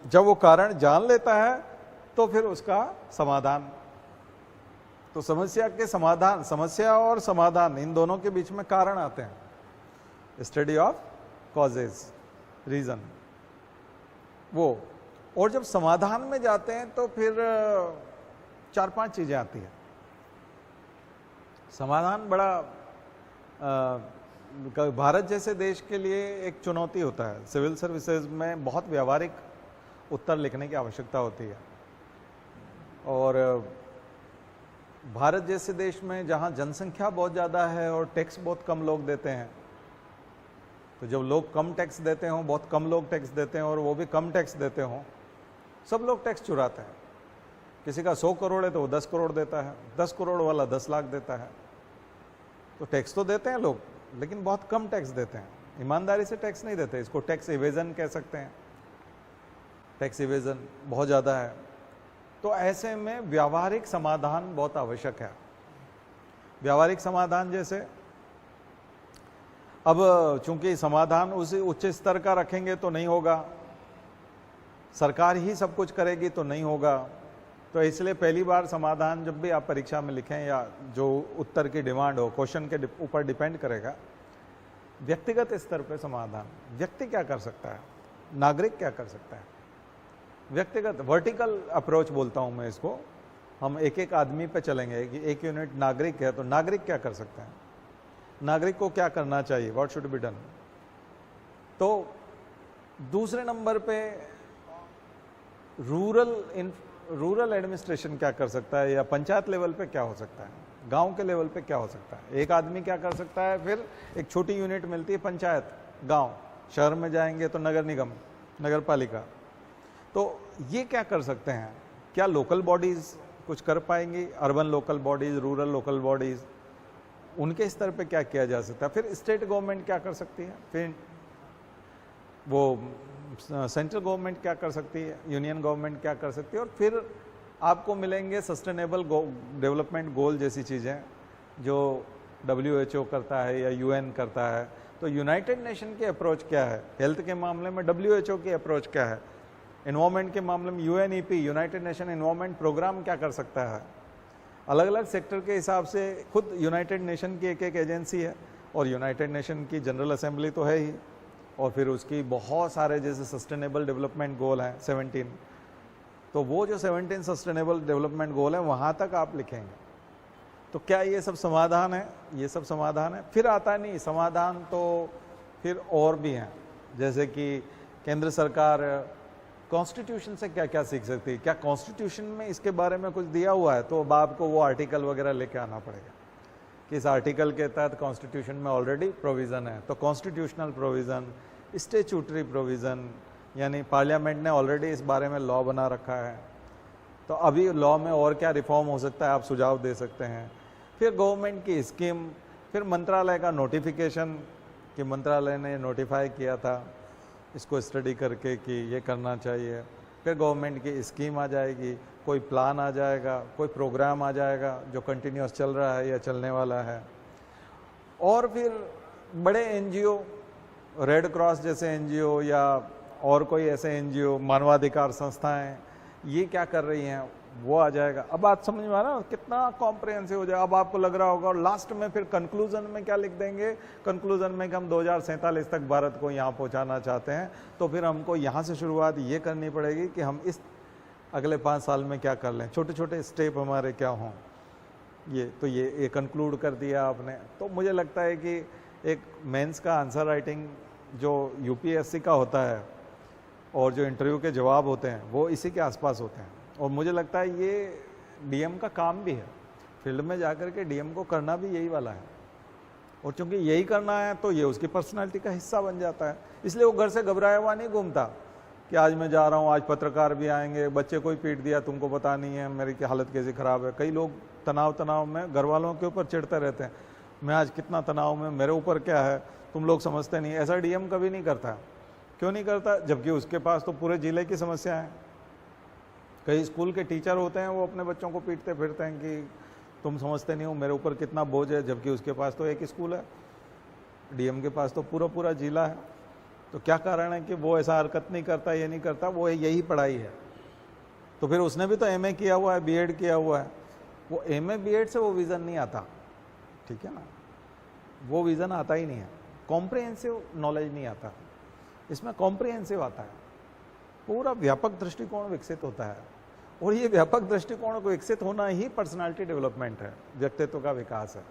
जब वो कारण जान लेता है तो फिर उसका समाधान। तो समस्या के समाधान, समस्या और समाधान, इन दोनों के बीच में कारण आते हैं। स्टडी ऑफ कॉजेज, रीजन, वो। और जब समाधान में जाते हैं तो फिर 4-5 चीजें आती है। समाधान बड़ा भारत जैसे देश के लिए एक चुनौती होता है। सिविल सर्विसेज में बहुत व्यावहारिक उत्तर लिखने की आवश्यकता होती है, और भारत जैसे देश में जहां जनसंख्या बहुत ज़्यादा है और टैक्स बहुत कम लोग देते हैं, तो जब लोग कम टैक्स देते हों, बहुत कम लोग टैक्स देते हैं और वो भी कम टैक्स देते हों, सब लोग टैक्स चुराते हैं। किसी का 100 करोड़ है तो वो 10 करोड़ देता है, 10 करोड़ वाला 10 लाख देता है। तो टैक्स तो देते हैं लोग, लेकिन बहुत कम टैक्स देते हैं, ईमानदारी से टैक्स नहीं देते। इसको टैक्स इवेजन कह सकते हैं। टैक्स इवेजन बहुत ज़्यादा है। तो ऐसे में व्यावहारिक समाधान बहुत आवश्यक है। व्यावहारिक समाधान जैसे, अब चूंकि समाधान उसी उच्च स्तर का रखेंगे तो नहीं होगा, सरकार ही सब कुछ करेगी तो नहीं होगा। तो इसलिए पहली बार समाधान जब भी आप परीक्षा में लिखें या जो उत्तर की डिमांड हो, क्वेश्चन के ऊपर डिपेंड करेगा। व्यक्तिगत स्तर पे समाधान, व्यक्ति क्या कर सकता है, नागरिक क्या कर सकता है, व्यक्तिगत वर्टिकल अप्रोच बोलता हूं मैं इसको। हम एक एक आदमी पे चलेंगे कि एक यूनिट नागरिक है तो नागरिक क्या कर सकता है, नागरिक को क्या करना चाहिए, व्हाट शुड बी डन। तो दूसरे नंबर पे रूरल एडमिनिस्ट्रेशन क्या कर सकता है, या पंचायत लेवल पे क्या हो सकता है, गांव के लेवल पे क्या हो सकता है, एक आदमी क्या कर सकता है। फिर एक छोटी यूनिट मिलती है पंचायत, गांव, शहर में जाएंगे तो नगर निगम, नगर पालिका। तो ये क्या कर सकते हैं, क्या लोकल बॉडीज कुछ कर पाएंगी, urban local bodies, rural local bodies, उनके स्तर पे क्या किया जा सकता है। फिर स्टेट गवर्नमेंट क्या कर सकती है, फिर वो सेंट्रल गवर्नमेंट क्या कर सकती है, यूनियन गवर्नमेंट क्या कर सकती है। और फिर आपको मिलेंगे सस्टेनेबल डेवलपमेंट गोल जैसी चीज़ें जो WHO करता है या UN करता है। तो यूनाइटेड नेशन की अप्रोच क्या है, हेल्थ के मामले में WHO की अप्रोच क्या है, एनवायरमेंट के मामले में UNEP, united nation environment programme क्या कर सकता है। अलग अलग सेक्टर के हिसाब से खुद यूनाइटेड नेशन की एक एक एजेंसी है, और यूनाइटेड नेशन की जनरल असेंबली तो है ही, और फिर उसकी बहुत सारे जैसे सस्टेनेबल डेवलपमेंट गोल हैं 17। तो वो जो 17 सस्टेनेबल डेवलपमेंट गोल है वहाँ तक आप लिखेंगे। तो क्या ये सब समाधान है, ये सब समाधान है। फिर आता नहीं समाधान, तो फिर और भी हैं, जैसे कि केंद्र सरकार कॉन्स्टिट्यूशन से क्या क्या सीख सकती है, क्या कॉन्स्टिट्यूशन में इसके बारे में कुछ दिया हुआ है। तो अब आपको वो आर्टिकल वगैरह लेके आना पड़ेगा कि इस आर्टिकल के तहत कॉन्स्टिट्यूशन में ऑलरेडी प्रोविज़न है। तो कॉन्स्टिट्यूशनल प्रोविज़न, स्टेचूटरी प्रोविज़न, यानी पार्लियामेंट ने ऑलरेडी इस बारे में लॉ बना रखा है, तो अभी लॉ में और क्या रिफॉर्म हो सकता है, आप सुझाव दे सकते हैं। फिर गवर्नमेंट की स्कीम, फिर मंत्रालय का नोटिफिकेशन कि मंत्रालय ने नोटिफाई किया था इसको स्टडी करके कि ये करना चाहिए। फिर गवर्नमेंट की स्कीम आ जाएगी, कोई प्लान आ जाएगा, कोई प्रोग्राम आ जाएगा जो कंटिन्यूस चल रहा है या चलने वाला है। और फिर बड़े NGO, रेड क्रॉस जैसे NGO या और कोई ऐसे NGO, मानवाधिकार संस्थाएं, ये क्या कर रही हैं, वो आ जाएगा। अब बात समझ में आ रहा है कितना कॉम्प्रिहेंसिव हो जाएगा। अब आपको लग रहा होगा, और लास्ट में फिर कंक्लूजन में क्या लिख देंगे, कंक्लूजन में कि हम 2047 तक भारत को यहाँ पहुँचाना चाहते हैं। तो फिर हमको यहाँ से शुरुआत ये करनी पड़ेगी कि हम इस अगले 5 साल में क्या कर लें, छोटे छोटे स्टेप हमारे क्या हों। ये कंक्लूड कर दिया आपने। तो मुझे लगता है कि एक मेंस का आंसर राइटिंग जो UPSC का होता है और जो इंटरव्यू के जवाब होते हैं वो इसी के आसपास होते हैं। और मुझे लगता है ये DM का काम भी है, फील्ड में जाकर के DM को करना भी यही वाला है। और चूंकि यही करना है तो ये उसकी पर्सनालिटी का हिस्सा बन जाता है। इसलिए वो घर से घबराया हुआ नहीं घूमता कि आज मैं जा रहा हूँ, आज पत्रकार भी आएंगे, बच्चे को ही पीट दिया, तुमको पता नहीं है मेरी की हालत कैसी ख़राब है। कई लोग तनाव में घर वालों के ऊपर चिढ़ते रहते हैं, मैं आज कितना तनाव में, मेरे ऊपर क्या है, तुम लोग समझते नहीं। ऐसा DM कभी नहीं करता। क्यों नहीं करता, जबकि उसके पास तो पूरे जिले की समस्या है। कई स्कूल के टीचर होते हैं वो अपने बच्चों को पीटते फिरते हैं कि तुम समझते नहीं हो मेरे ऊपर कितना बोझ है, जबकि उसके पास तो एक स्कूल है, DM के पास तो पूरा जिला है। तो क्या कारण है कि वो ऐसा हरकत नहीं करता, ये नहीं करता, वो यही पढ़ाई है। तो फिर उसने भी तो MA किया हुआ है, B.Ed किया हुआ है, वो MA B.Ed से वो विज़न नहीं आता, ठीक है ना, वो विज़न आता ही नहीं है। कॉम्प्रिहेंसिव नॉलेज नहीं आता, इसमें कॉम्प्रिहेंसिव आता है, पूरा व्यापक दृष्टिकोण विकसित होता है। और ये व्यापक दृष्टिकोण को विकसित होना ही पर्सनालिटी डेवलपमेंट है, व्यक्तित्व का विकास है।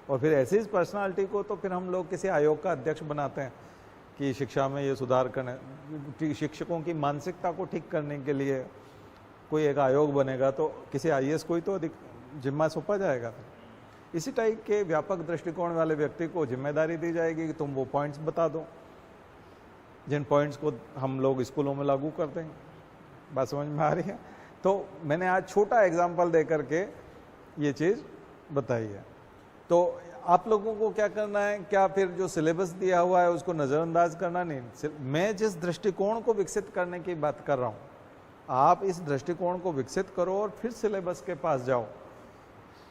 और फिर ऐसी इस पर्सनालिटी को तो फिर हम लोग किसी आयोग का अध्यक्ष बनाते हैं कि शिक्षा में ये सुधार करने, शिक्षकों की मानसिकता को ठीक करने के लिए कोई एक आयोग बनेगा, तो किसी आईएएस को ही तो अधिक जिम्मा सौंपा जाएगा। इसी टाइप के व्यापक दृष्टिकोण वाले व्यक्ति को जिम्मेदारी दी जाएगी कि तुम वो पॉइंट्स बता दो जिन पॉइंट्स को हम लोग स्कूलों में लागू करते हैं। बात समझ में आ रही है? तो मैंने आज छोटा एग्जाम्पल दे करके ये चीज़ बताई है। तो आप लोगों को क्या करना है, क्या फिर जो सिलेबस दिया हुआ है उसको नज़रअंदाज करना नहीं। मैं जिस दृष्टिकोण को विकसित करने की बात कर रहा हूँ, आप इस दृष्टिकोण को विकसित करो और फिर सिलेबस के पास जाओ।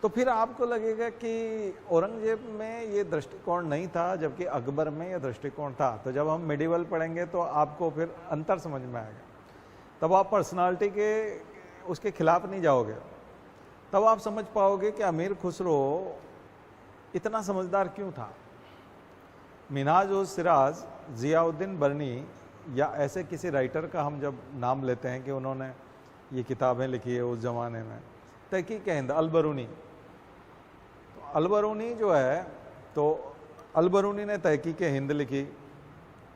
तो फिर आपको लगेगा कि औरंगजेब में ये दृष्टिकोण नहीं था, जबकि अकबर में ये दृष्टिकोण था। तो जब हम मिडिवल पढ़ेंगे तो आपको फिर अंतर समझ में आएगा। तब आप पर्सनालिटी के उसके खिलाफ नहीं जाओगे, तब आप समझ पाओगे कि अमीर खुसरो इतना समझदार क्यों था। मिन्हाज उस सिराज, जियाउद्दीन बर्नी या ऐसे किसी राइटर का हम जब नाम लेते हैं कि उन्होंने ये किताबें लिखी है उस ज़माने में, तहकीक हिंद, अलबरूनी। तो अलबरूनी जो है, तो अलबरूनी ने तहकीक हिंद लिखी,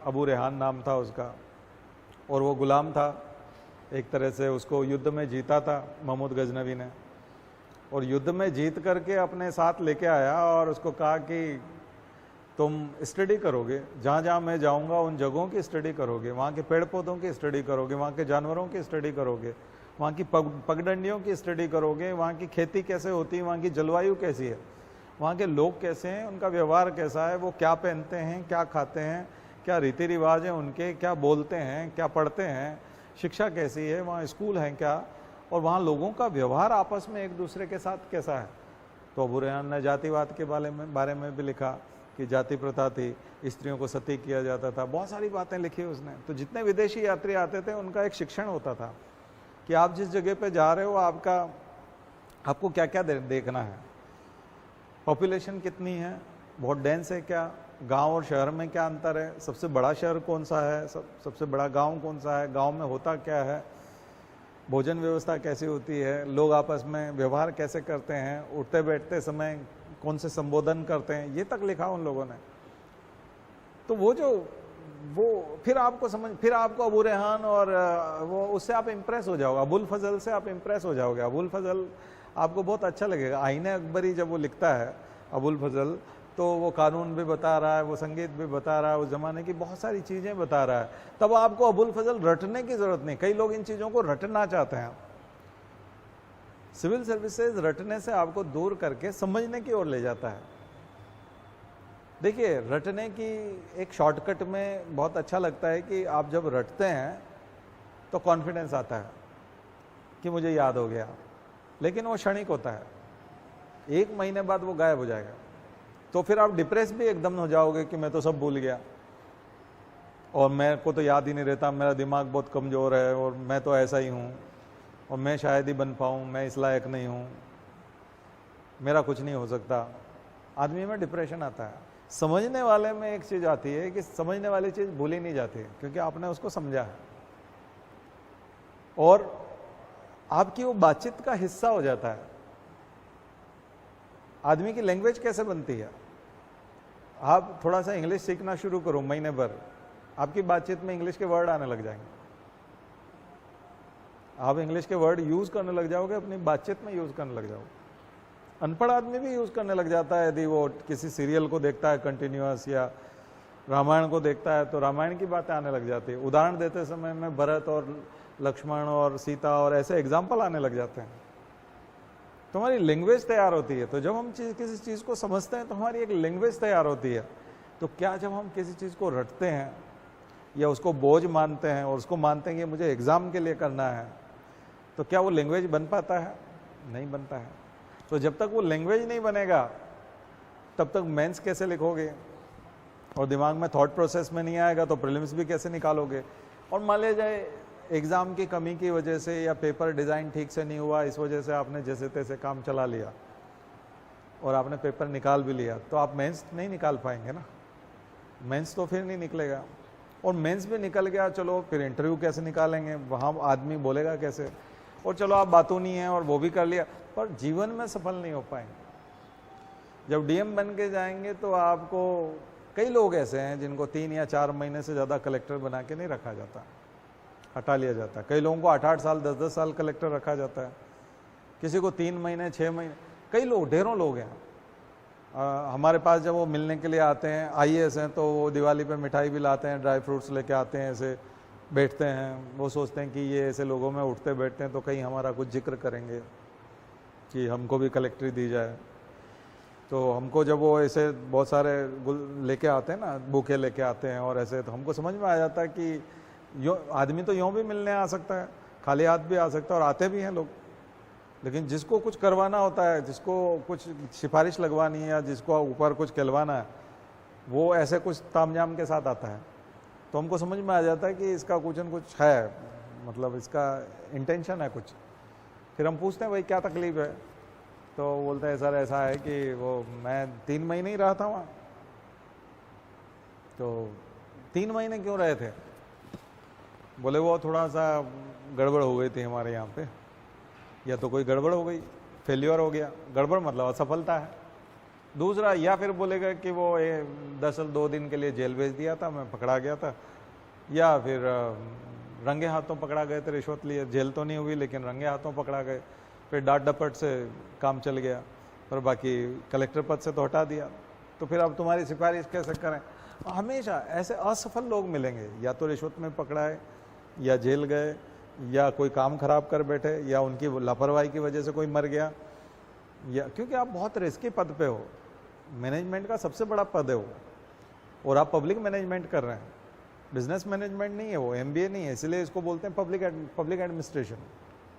अबू रेहान नाम था उसका, और वो गुलाम था एक तरह से। उसको युद्ध में जीता था महमूद गजनवी ने, और युद्ध में जीत करके अपने साथ लेके आया और उसको कहा कि तुम स्टडी करोगे, जहाँ जहाँ मैं जाऊँगा उन जगहों की स्टडी करोगे, वहाँ के पेड़ पौधों की स्टडी करोगे, वहाँ के जानवरों की स्टडी करोगे, वहाँ की पगडंडियों की स्टडी करोगे, वहाँ की खेती कैसे होती है, वहाँ की जलवायु कैसी है, वहाँ के लोग कैसे हैं, उनका व्यवहार कैसा है, वो क्या पहनते हैं, क्या खाते हैं, क्या रीति रिवाज हैं उनके, क्या बोलते हैं, क्या पढ़ते हैं, शिक्षा कैसी है, वहाँ स्कूल हैं क्या, और वहाँ लोगों का व्यवहार आपस में एक दूसरे के साथ कैसा है। तो अबू रेहान ने जातिवाद के बारे में भी लिखा कि जाति प्रथा थी, स्त्रियों को सती किया जाता था, बहुत सारी बातें लिखी उसने। तो जितने विदेशी यात्री आते थे उनका एक शिक्षण होता था कि आप जिस जगह पे जा रहे हो आपको क्या क्या देखना है, पॉपुलेशन कितनी है, बहुत डेंस है क्या, गांव और शहर में क्या अंतर है, सबसे बड़ा शहर कौन सा है, सबसे बड़ा गांव कौन सा है, गांव में होता क्या है, भोजन व्यवस्था कैसी होती है, लोग आपस में व्यवहार कैसे करते हैं, उठते बैठते समय कौन से संबोधन करते हैं, ये तक लिखा उन लोगों ने। तो वो फिर आपको अबू रेहान और वो उससे आप इम्प्रेस हो जाओगे, अबुल फजल से आप इम्प्रेस हो जाओगे। अबुल फजल आपको बहुत अच्छा लगेगा। आईने अकबरी जब वो लिखता है अबुल फजल, तो वो कानून भी बता रहा है, वो संगीत भी बता रहा है, उस जमाने की बहुत सारी चीज़ें बता रहा है। तब आपको अबुल फजल रटने की ज़रूरत नहीं। कई लोग इन चीज़ों को रटना चाहते हैं। सिविल सर्विसेज रटने से आपको दूर करके समझने की ओर ले जाता है। देखिए, रटने की एक शॉर्टकट में बहुत अच्छा लगता है कि आप जब रटते हैं तो कॉन्फिडेंस आता है कि मुझे याद हो गया, लेकिन वो क्षणिक होता है, 1 महीने बाद वो गायब हो जाएगा। तो फिर आप डिप्रेस भी एकदम हो जाओगे कि मैं तो सब भूल गया और मेरे को तो याद ही नहीं रहता, मेरा दिमाग बहुत कमज़ोर है और मैं तो ऐसा ही हूँ और मैं शायद ही बन पाऊँ, मैं इस लायक नहीं हूँ, मेरा कुछ नहीं हो सकता। आदमी में डिप्रेशन आता है। समझने वाले में एक चीज़ आती है कि समझने वाली चीज़ भूली नहीं जाती क्योंकि आपने उसको समझा है और आपकी वो बातचीत का हिस्सा हो जाता है। आदमी की लैंग्वेज कैसे बनती है? आप थोड़ा सा इंग्लिश सीखना शुरू करो, महीने भर आपकी बातचीत में इंग्लिश के वर्ड आने लग जाएंगे। आप इंग्लिश के वर्ड यूज करने लग जाओगे, अपनी बातचीत में यूज करने लग जाओगे। अनपढ़ आदमी भी यूज करने लग जाता है। यदि वो किसी सीरियल को देखता है कंटिन्यूअस या रामायण को देखता है तो रामायण की बातें आने लग जाती है। उदाहरण देते समय में भरत और लक्ष्मण और सीता और ऐसे एग्जाम्पल आने लग जाते हैं। तो हमारी लैंग्वेज तैयार होती है। तो जब हम किसी चीज़ को समझते हैं तो हमारी एक लैंग्वेज तैयार होती है। तो क्या जब हम किसी चीज़ को रटते हैं या उसको बोझ मानते हैं और उसको मानते हैं कि मुझे एग्ज़ाम के लिए करना है, तो क्या वो लैंग्वेज बन पाता है? नहीं बनता है। तो जब तक वो लैंग्वेज नहीं बनेगा तब तक मेंस कैसे लिखोगे और दिमाग में थॉट प्रोसेस में नहीं आएगा तो प्रीलिम्स भी कैसे निकालोगे। और मान लिया जाए एग्ज़ाम की कमी की वजह से या पेपर डिज़ाइन ठीक से नहीं हुआ, इस वजह से आपने जैसे तैसे काम चला लिया और आपने पेपर निकाल भी लिया, तो आप मेंस नहीं निकाल पाएंगे ना। मेंस तो फिर नहीं निकलेगा। और मेंस भी निकल गया, चलो फिर इंटरव्यू कैसे निकालेंगे, वहाँ आदमी बोलेगा कैसे। और चलो आप बातूनी हैं और वो भी कर लिया, पर जीवन में सफल नहीं हो पाएंगे। जब डीएम बन के जाएंगे तो आपको, कई लोग ऐसे हैं जिनको 3 या 4 महीने से ज़्यादा कलेक्टर बना के नहीं रखा जाता, हटा लिया जाता है। कई लोगों को 8-8 साल 10-10 साल कलेक्टर रखा जाता है, किसी को 3 महीने 6 महीने, कई लोग, ढेरों लोग हैं। हमारे पास जब वो मिलने के लिए आते हैं, आईएएस हैं, तो वो दिवाली पे मिठाई भी लाते हैं, ड्राई फ्रूट्स लेके आते हैं, ऐसे बैठते हैं। वो सोचते हैं कि ये ऐसे लोगों में उठते बैठते हैं तो कहीं हमारा कुछ जिक्र करेंगे कि हमको भी कलेक्टरी दी जाए। तो हमको जब वो ऐसे बहुत सारे लेके आते हैं ना, बुके लेके आते हैं और ऐसे, तो हमको समझ में आ जाता है कि यो आदमी तो यूँ भी मिलने आ सकता है, खाली हाथ भी आ सकता है, और आते भी हैं लोग। लेकिन जिसको कुछ करवाना होता है, जिसको कुछ सिफारिश लगवानी है या जिसको ऊपर कुछ कहलवाना है, वो ऐसे कुछ तामझाम के साथ आता है। तो हमको समझ में आ जाता है कि इसका कुछ न कुछ है, मतलब इसका इंटेंशन है कुछ। फिर हम पूछते हैं भाई क्या तकलीफ है, तो बोलते हैं सर ऐसा है कि वो मैं 3 महीने ही रहा था वहाँ। तो 3 महीने क्यों रहे थे? बोले वो थोड़ा सा गड़बड़ हो गई थी हमारे यहाँ पे, या तो कोई गड़बड़ हो गई, फेल्योर हो गया। गड़बड़ मतलब असफलता है। दूसरा, या फिर बोलेगा कि वो दरअसल 2 दिन के लिए जेल भेज दिया था, मैं पकड़ा गया था, या फिर रंगे हाथों पकड़ा गए थे, रिश्वत लिए, जेल तो नहीं हुई लेकिन रंगे हाथों पकड़ा गए, फिर डांट डपट से काम चल गया, पर बाकी कलेक्टर पद से तो हटा दिया। तो फिर अब तुम्हारी सिफारिश कैसे करें? हमेशा ऐसे असफल लोग मिलेंगे, या तो रिश्वत में पकड़ाए, या जेल गए, या कोई काम खराब कर बैठे, या उनकी लापरवाही की वजह से कोई मर गया, या क्योंकि आप बहुत रिस्की पद पे हो, मैनेजमेंट का सबसे बड़ा पद है वो, और आप पब्लिक मैनेजमेंट कर रहे हैं, बिजनेस मैनेजमेंट नहीं है वो, एमबीए नहीं है, इसलिए इसको बोलते हैं public administration,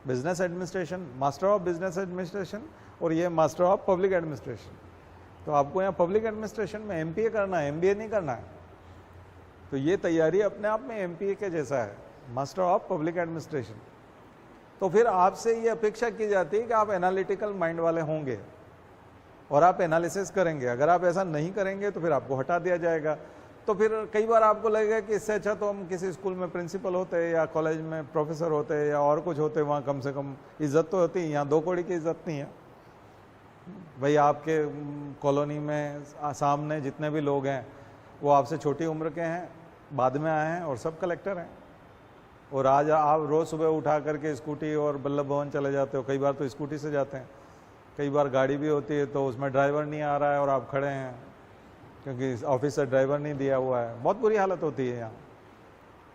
business administration, master of business administration, और ये मास्टर ऑफ पब्लिक एडमिनिस्ट्रेशन। तो आपको यहाँ पब्लिक एडमिनिस्ट्रेशन में एमपीए करना है, एमबीए नहीं करना है। तो ये तैयारी अपने आप में एमपीए के जैसा है, मास्टर ऑफ पब्लिक एडमिनिस्ट्रेशन। तो फिर आपसे ये अपेक्षा की जाती है कि आप एनालिटिकल माइंड वाले होंगे और आप एनालिसिस करेंगे। अगर आप ऐसा नहीं करेंगे तो फिर आपको हटा दिया जाएगा। तो फिर कई बार आपको लगेगा कि इससे अच्छा तो हम किसी स्कूल में प्रिंसिपल होते, या कॉलेज में प्रोफेसर होते, या और कुछ होते, वहाँ कम से कम इज्जत तो होती है। यहाँ 2 कौड़ी की इज्जत नहीं है भाई। आपके कॉलोनी में सामने जितने भी लोग हैं वो आपसे छोटी उम्र के हैं, बाद में आए हैं, और सब कलेक्टर हैं। और आज आप रोज़ सुबह उठा करके स्कूटी और बल्लभ भवन चले जाते हो, कई बार तो स्कूटी से जाते हैं, कई बार गाड़ी भी होती है तो उसमें ड्राइवर नहीं आ रहा है और आप खड़े हैं क्योंकि ऑफिस से ड्राइवर नहीं दिया हुआ है। बहुत बुरी हालत होती है यहाँ,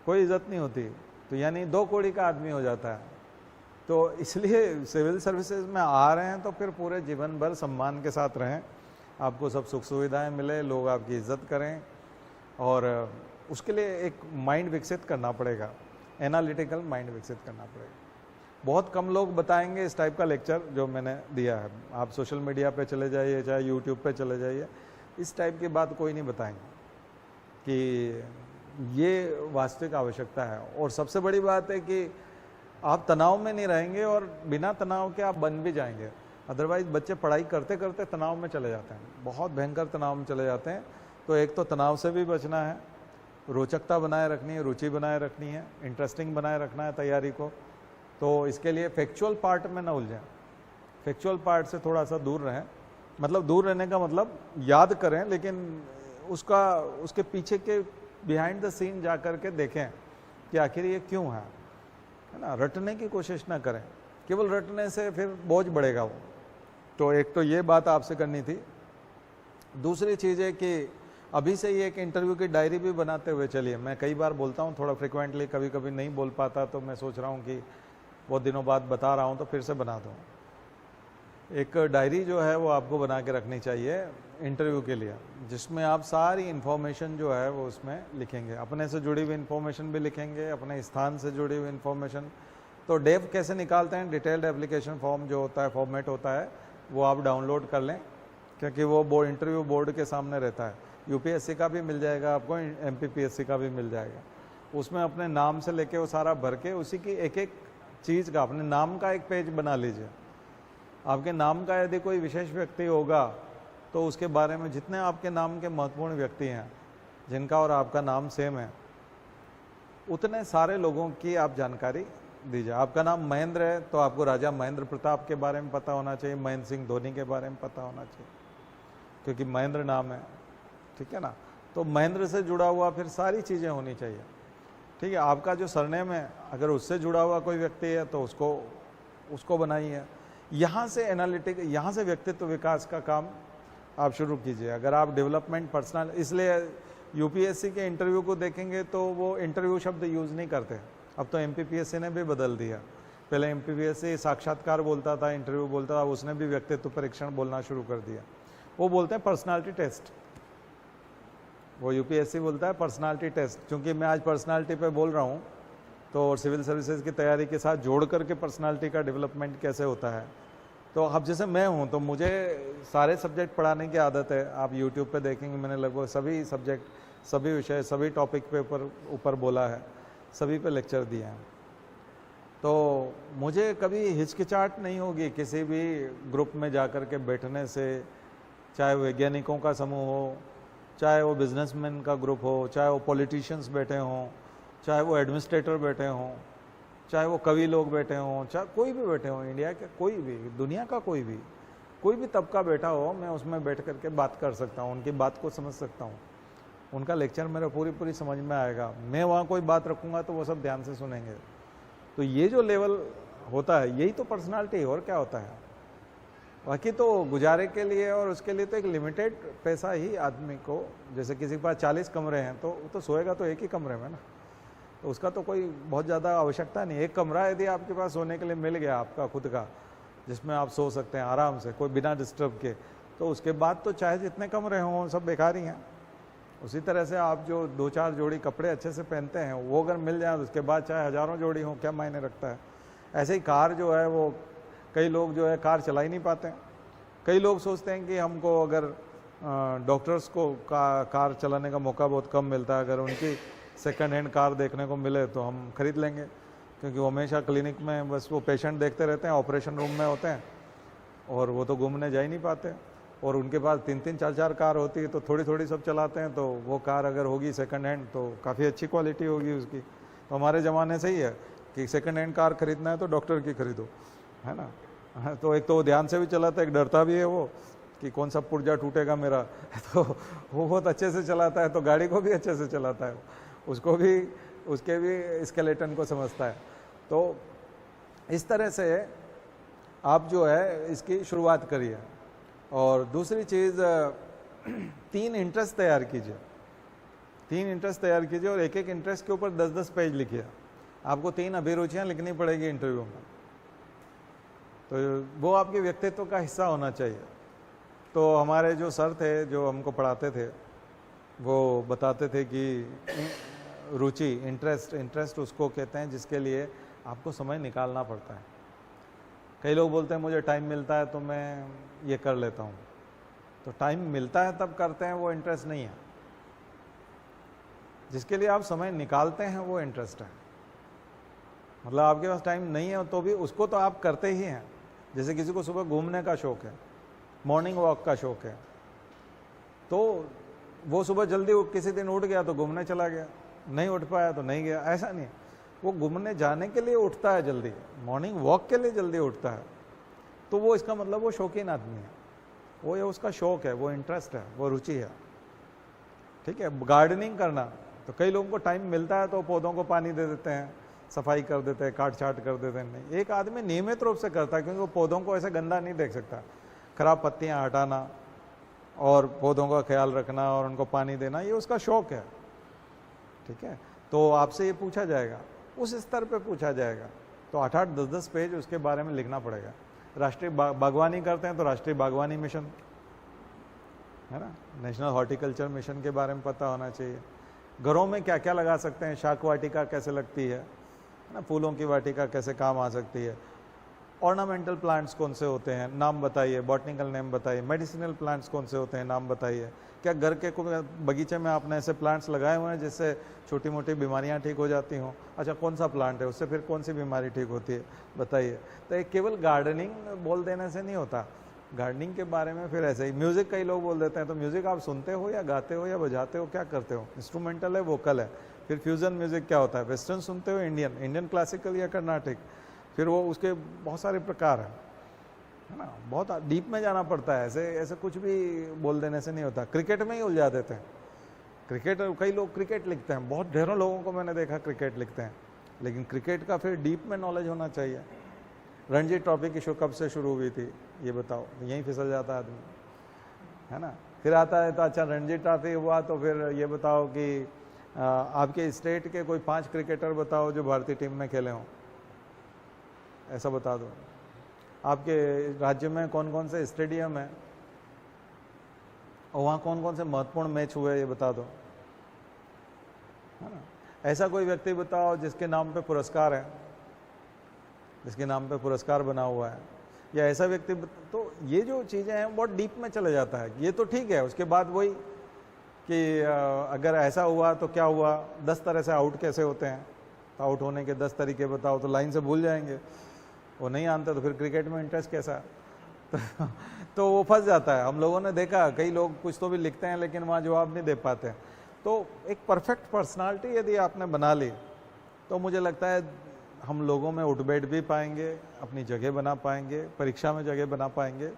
कोई इज्जत नहीं होती। तो यानी 2 कौड़ी का आदमी हो जाता है। तो इसलिए सिविल सर्विसेज में आ रहे हैं तो फिर पूरे जीवन भर सम्मान के साथ रहें, आपको सब सुख सुविधाएं मिले, लोग आपकी इज्जत करें, और उसके लिए एक माइंड विकसित करना पड़ेगा, एनालिटिकल माइंड विकसित करना पड़ेगा। बहुत कम लोग बताएंगे इस टाइप का लेक्चर जो मैंने दिया है। आप सोशल मीडिया पे चले जाइए, चाहे यूट्यूब पे चले जाइए, इस टाइप की बात कोई नहीं बताएंगे कि ये वास्तविक आवश्यकता है। और सबसे बड़ी बात है कि आप तनाव में नहीं रहेंगे, और बिना तनाव के आप बन भी जाएंगे। अदरवाइज बच्चे पढ़ाई करते करते तनाव में चले जाते हैं, बहुत भयंकर तनाव में चले जाते हैं। तो एक तो तनाव से भी बचना है, रोचकता बनाए रखनी है, रुचि बनाए रखनी है, इंटरेस्टिंग बनाए रखना है तैयारी को। तो इसके लिए फैक्चुअल पार्ट में ना उलझें, फैक्चुअल पार्ट से थोड़ा सा दूर रहें। मतलब दूर रहने का मतलब याद करें, लेकिन उसके पीछे के बिहाइंड द सीन जा कर के देखें कि आखिर ये क्यों है ना। रटने की कोशिश ना करें, केवल रटने से फिर बोझ बढ़ेगा वो। तो एक तो ये बात आपसे करनी थी। दूसरी चीज़ है कि अभी से ही एक इंटरव्यू की डायरी भी बनाते हुए चलिए। मैं कई बार बोलता हूँ थोड़ा फ्रिक्वेंटली, कभी कभी नहीं बोल पाता, तो मैं सोच रहा हूँ कि बहुत दिनों बाद बता रहा हूँ तो फिर से बना दूँ। एक डायरी जो है वो आपको बना के रखनी चाहिए इंटरव्यू के लिए, जिसमें आप सारी इन्फॉर्मेशन जो है वो उसमें लिखेंगे। अपने से जुड़ी हुई इन्फॉर्मेशन भी लिखेंगे, अपने स्थान से जुड़ी हुई इन्फॉर्मेशन। तो डेव कैसे निकालते हैं, डिटेल्ड एप्लीकेशन फॉर्म जो होता है, फॉर्मेट होता है, वो आप डाउनलोड कर लें, क्योंकि वो इंटरव्यू बोर्ड के सामने रहता है। यूपीएससी का भी मिल जाएगा आपको, एमपीपीएससी का भी मिल जाएगा। उसमें अपने नाम से लेके वो सारा भर के, उसी की एक एक चीज़ का, अपने नाम का एक पेज बना लीजिए। आपके नाम का यदि कोई विशेष व्यक्ति होगा तो उसके बारे में जितने आपके नाम के महत्वपूर्ण व्यक्ति हैं जिनका और आपका नाम सेम है, उतने सारे लोगों की आप जानकारी दीजिए। आपका नाम महेंद्र है तो आपको राजा महेंद्र प्रताप के बारे में पता होना चाहिए, महेंद्र सिंह धोनी के बारे में पता होना चाहिए, क्योंकि महेंद्र नाम है, ठीक है ना। तो महेंद्र से जुड़ा हुआ फिर सारी चीज़ें होनी चाहिए, ठीक है। आपका जो सरनेम है अगर उससे जुड़ा हुआ कोई व्यक्ति है तो उसको बनाइए। यहाँ से एनालिटिक, यहाँ से व्यक्तित्व विकास का काम आप शुरू कीजिए। अगर आप डेवलपमेंट पर्सनल, इसलिए यूपीएससी के इंटरव्यू को देखेंगे तो वो इंटरव्यू शब्द यूज़ नहीं करते, अब तो एमपीपीएससी ने भी बदल दिया। पहले एमपीपीएससी साक्षात्कार बोलता था, इंटरव्यू बोलता था, उसने भी व्यक्तित्व परीक्षण बोलना शुरू कर दिया। वो बोलते हैं पर्सनालिटी टेस्ट, वो यूपीएससी बोलता है पर्सनालिटी टेस्ट। क्योंकि मैं आज पर्सनालिटी पे बोल रहा हूँ तो सिविल सर्विसेज की तैयारी के साथ जोड़ करके पर्सनालिटी का डेवलपमेंट कैसे होता है। तो अब जैसे मैं हूँ तो मुझे सारे सब्जेक्ट पढ़ाने की आदत है। आप यूट्यूब पे देखेंगे मैंने लगभग सभी सब्जेक्ट, सभी विषय, सभी टॉपिक पे ऊपर बोला है, सभी पे लेक्चर दिए हैं। तो मुझे कभी हिचकिचाहट नहीं होगी किसी भी ग्रुप में जा कर के बैठने से, चाहे वैज्ञानिकों का समूह हो, चाहे वो बिजनेसमैन का ग्रुप हो, चाहे वो पॉलिटिशियंस बैठे हों, चाहे वो एडमिनिस्ट्रेटर बैठे हों, चाहे वो कवि लोग बैठे हों, चाहे कोई भी बैठे हों, इंडिया के कोई भी, दुनिया का कोई भी तबका बैठा हो, मैं उसमें बैठ करके बात कर सकता हूँ, उनकी बात को समझ सकता हूँ, उनका लेक्चर मेरा पूरी समझ में आएगा। मैं वहाँ कोई बात रखूँगा तो वो सब ध्यान से सुनेंगे। तो ये जो लेवल होता है यही तो पर्सनालिटी, और क्या होता है। बाकी तो गुजारे के लिए और उसके लिए तो एक लिमिटेड पैसा ही आदमी को, जैसे किसी के पास 40 कमरे हैं तो सोएगा तो एक ही कमरे में ना, तो उसका तो कोई बहुत ज़्यादा आवश्यकता नहीं। एक कमरा यदि आपके पास सोने के लिए मिल गया आपका खुद का, जिसमें आप सो सकते हैं आराम से, कोई बिना डिस्टर्ब के, तो उसके बाद तो चाहे जितने कमरे हों सब बेकार ही हैं। उसी तरह से आप जो 2-4 जोड़ी कपड़े अच्छे से पहनते हैं वो अगर मिल जाए तो उसके बाद चाहे हज़ारों जोड़ी हों, क्या मायने रखता है। ऐसे ही कार जो है, वो कई लोग जो है कार चला ही नहीं पाते हैं। कई लोग सोचते हैं कि हमको अगर डॉक्टर्स को कार चलाने का मौका बहुत कम मिलता है, अगर उनकी सेकंड हैंड कार देखने को मिले तो हम खरीद लेंगे, क्योंकि वो हमेशा क्लिनिक में बस वो पेशेंट देखते रहते हैं, ऑपरेशन रूम में होते हैं और वो तो घूमने जा ही नहीं पाते। और उनके पास 3-3, 4-4 कार होती है तो थोड़ी सब चलाते हैं। तो वो कार अगर होगी सेकंड हैंड तो काफ़ी अच्छी क्वालिटी होगी उसकी। तो हमारे ज़माने से ही है कि सेकंड हैंड कार खरीदना है तो डॉक्टर की खरीदो, है ना। तो एक तो ध्यान से भी चलाता है, एक डरता भी है वो कि कौन सा पुर्जा टूटेगा मेरा। तो वो बहुत अच्छे से चलाता है, तो गाड़ी को भी अच्छे से चलाता है, उसको भी, उसके भी स्केलेटन को समझता है। तो इस तरह से आप जो है इसकी शुरुआत करिए। और दूसरी चीज़, 3 इंटरेस्ट तैयार कीजिए, 3 इंटरेस्ट तैयार कीजिए और एक इंटरेस्ट के ऊपर 10-10 पेज लिखिए। आपको 3 अभिरुचियाँ लिखनी पड़ेगी इंटरव्यू में, तो वो आपके व्यक्तित्व का हिस्सा होना चाहिए। तो हमारे जो सर थे जो हमको पढ़ाते थे वो बताते थे कि रुचि, इंटरेस्ट उसको कहते हैं जिसके लिए आपको समय निकालना पड़ता है। कई लोग बोलते हैं मुझे टाइम मिलता है तो मैं ये कर लेता हूँ, तो टाइम मिलता है तब करते हैं, वो इंटरेस्ट नहीं है। जिसके लिए आप समय निकालते हैं वो इंटरेस्ट है। मतलब आपके पास टाइम नहीं है तो भी उसको तो आप करते ही हैं। जैसे किसी को सुबह घूमने का शौक है, मॉर्निंग वॉक का शौक है, तो वो सुबह जल्दी किसी दिन उठ गया तो घूमने चला गया, नहीं उठ पाया तो नहीं गया। ऐसा नहीं, वो घूमने जाने के लिए उठता है जल्दी, मॉर्निंग वॉक के लिए जल्दी उठता है, तो वो इसका मतलब वो शौकीन आदमी है, वो ये उसका शौक है, वो इंटरेस्ट है, वो रुचि है। ठीक है। गार्डनिंग करना, तो कई लोगों को टाइम मिलता है तो पौधों को पानी दे देते हैं, सफाई कर देते हैं, काट छाट कर देते हैं। नहीं, एक आदमी नियमित रूप से करता है, क्योंकि वो पौधों को ऐसे गंदा नहीं देख सकता। खराब पत्तियां हटाना और पौधों का ख्याल रखना और उनको पानी देना, ये उसका शौक है। ठीक है। तो आपसे ये पूछा जाएगा, उस स्तर पे पूछा जाएगा, तो 8-8, 10-10 पेज उसके बारे में लिखना पड़ेगा। राष्ट्रीय बागवानी करते हैं तो राष्ट्रीय बागवानी मिशन, है ना, नेशनल हॉर्टिकल्चर मिशन के बारे में पता होना चाहिए। घरों में क्या क्या लगा सकते हैं, शाक वाटिका कैसे लगती है ना, फूलों की वाटिका कैसे काम आ सकती है, ऑर्नामेंटल प्लांट्स कौन से होते हैं, नाम बताइए, बॉटनिकल नेम बताइए, मेडिसिनल प्लांट्स कौन से होते हैं, नाम बताइए। क्या घर के बगीचे में आपने ऐसे प्लांट्स लगाए हुए हैं जिससे छोटी मोटी बीमारियां ठीक हो जाती हों? अच्छा, कौन सा प्लांट है, उससे फिर कौन सी बीमारी ठीक होती है, बताइए। तो एक केवल गार्डनिंग बोल देने से नहीं होता, गार्डनिंग के बारे में फिर ऐसे ही म्यूज़िक कई लोग बोल देते हैं, तो म्यूज़िक आप सुनते हो या गाते हो या बजाते हो, क्या करते हो? इंस्ट्रूमेंटल है, वोकल है। फिर फ्यूज़न म्यूज़िक क्या होता है? वेस्टर्न सुनते हो, इंडियन क्लासिकल या कर्नाटिक? फिर वो उसके बहुत सारे प्रकार हैं, है ना। बहुत डीप में जाना पड़ता है, ऐसे ऐसे कुछ भी बोल देने से नहीं होता। क्रिकेट में ही उलझा देते हैं। क्रिकेट, कई लोग क्रिकेट लिखते हैं, बहुत ढेरों लोगों को मैंने देखा क्रिकेट लिखते हैं, लेकिन क्रिकेट का फिर डीप में नॉलेज होना चाहिए। रणजी ट्रॉफी की शो कब से शुरू हुई थी ये बताओ? यहीं फिसल जाता आदमी, है ना। फिर आता है तो अच्छा रणजी ट्रॉफी हुआ तो फिर ये बताओ कि आपके स्टेट के कोई 5 क्रिकेटर बताओ जो भारतीय टीम में खेले हों, ऐसा बता दो। आपके राज्य में कौन कौन से स्टेडियम है और वहाँ कौन कौन से महत्वपूर्ण मैच हुए ये बता दो, है ना। ऐसा कोई व्यक्ति बताओ जिसके नाम पे पुरस्कार है, जिसके नाम पे पुरस्कार बना हुआ है, या ऐसा व्यक्ति। तो ये जो चीज़ें हैं बहुत डीप में चले जाता है। ये तो ठीक है, उसके बाद वही कि अगर ऐसा हुआ तो क्या हुआ, 10 तरह से आउट कैसे होते हैं, तो आउट होने के 10 तरीके बताओ, तो लाइन से भूल जाएंगे। वो नहीं आनते तो फिर क्रिकेट में इंटरेस्ट कैसा तो वो फंस जाता है। हम लोगों ने देखा कई लोग कुछ तो भी लिखते हैं लेकिन वहाँ जवाब नहीं दे पाते। तो एक परफेक्ट पर्सनालिटी यदि आपने बना ली तो मुझे लगता है हम लोगों में उठ बैठ भी पाएंगे, अपनी जगह बना पाएंगे, परीक्षा में जगह बना पाएंगे,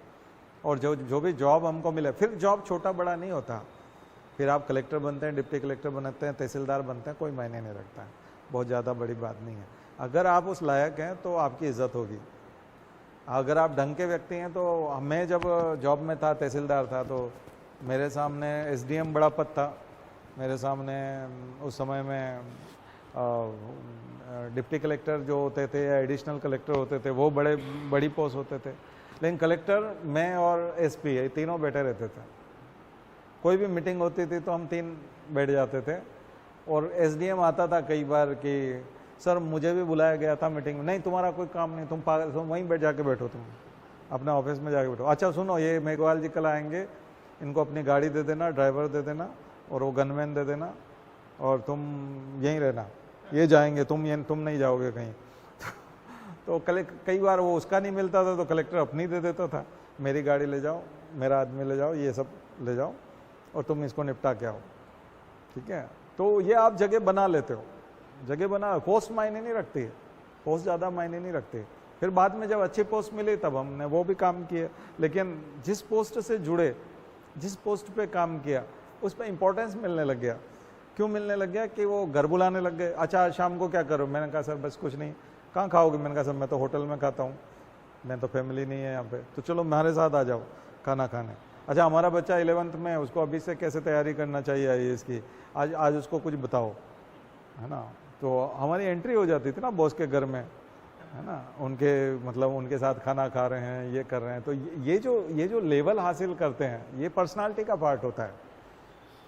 और जो भी जॉब हमको मिले, फिर जॉब छोटा बड़ा नहीं होता। फिर आप कलेक्टर बनते हैं, डिप्टी कलेक्टर बनते हैं, तहसीलदार बनते हैं, कोई मायने नहीं रखता है, बहुत ज़्यादा बड़ी बात नहीं है। अगर आप उस लायक हैं तो आपकी इज्जत होगी। अगर आप ढंग के व्यक्ति हैं तो मैं जब जॉब में था, तहसीलदार था, तो मेरे सामने एसडीएम बड़ा पद था, मेरे सामने उस समय में डिप्टी कलेक्टर जो होते थे या एडिशनल कलेक्टर होते थे वो बड़ी पोस्ट होते थे, लेकिन कलेक्टर, मैं और एसपी ये तीनों बैठे रहते थे। कोई भी मीटिंग होती थी तो हम 3 बैठ जाते थे। और एसडीएम आता था कई बार कि सर मुझे भी बुलाया गया था मीटिंग में। नहीं, तुम्हारा कोई काम नहीं, तुम वहीं बैठ जाके बैठो, तुम अपने ऑफिस में जाके बैठो। अच्छा सुनो, ये मेघवाल जी कल आएंगे, इनको अपनी गाड़ी दे देना, ड्राइवर दे देना और वो गनमैन दे देना, और तुम यहीं रहना, ये जाएंगे, तुम नहीं जाओगे कहीं तो कई बार वो उसका नहीं मिलता था तो कलेक्टर अपनी दे देता था, मेरी गाड़ी ले जाओ, मेरा आदमी ले जाओ, ये सब ले जाओ और तुम इसको निपटा के आओ, ठीक है। तो ये आप जगह बना लेते हो, जगह बना। पोस्ट मायने नहीं रखती है, पोस्ट ज़्यादा मायने नहीं रखती। फिर बाद में जब अच्छी पोस्ट मिली तब हमने वो भी काम किए, लेकिन जिस पोस्ट से जुड़े, जिस पोस्ट पे काम किया उस पर इंपॉर्टेंस मिलने लग गया। क्यों मिलने लग गया कि वो घर बुलाने लग गए। अच्छा शाम को क्या करो? मैंने कहा सर बस कुछ नहीं। कहाँ खाओगे? मैंने कहा सर मैं तो होटल में खाता हूँ, मैं तो फैमिली नहीं है यहाँ पे, तो चलो हमारे साथ आ जाओ खाना खाने। अच्छा हमारा बच्चा 11th में, उसको अभी से कैसे तैयारी करना चाहिए IAS की, आज उसको कुछ बताओ, है ना। तो हमारी एंट्री हो जाती थी ना बॉस के घर में, है ना, उनके साथ खाना खा रहे हैं, ये कर रहे हैं। तो ये जो लेवल हासिल करते हैं ये पर्सनालिटी का पार्ट होता है।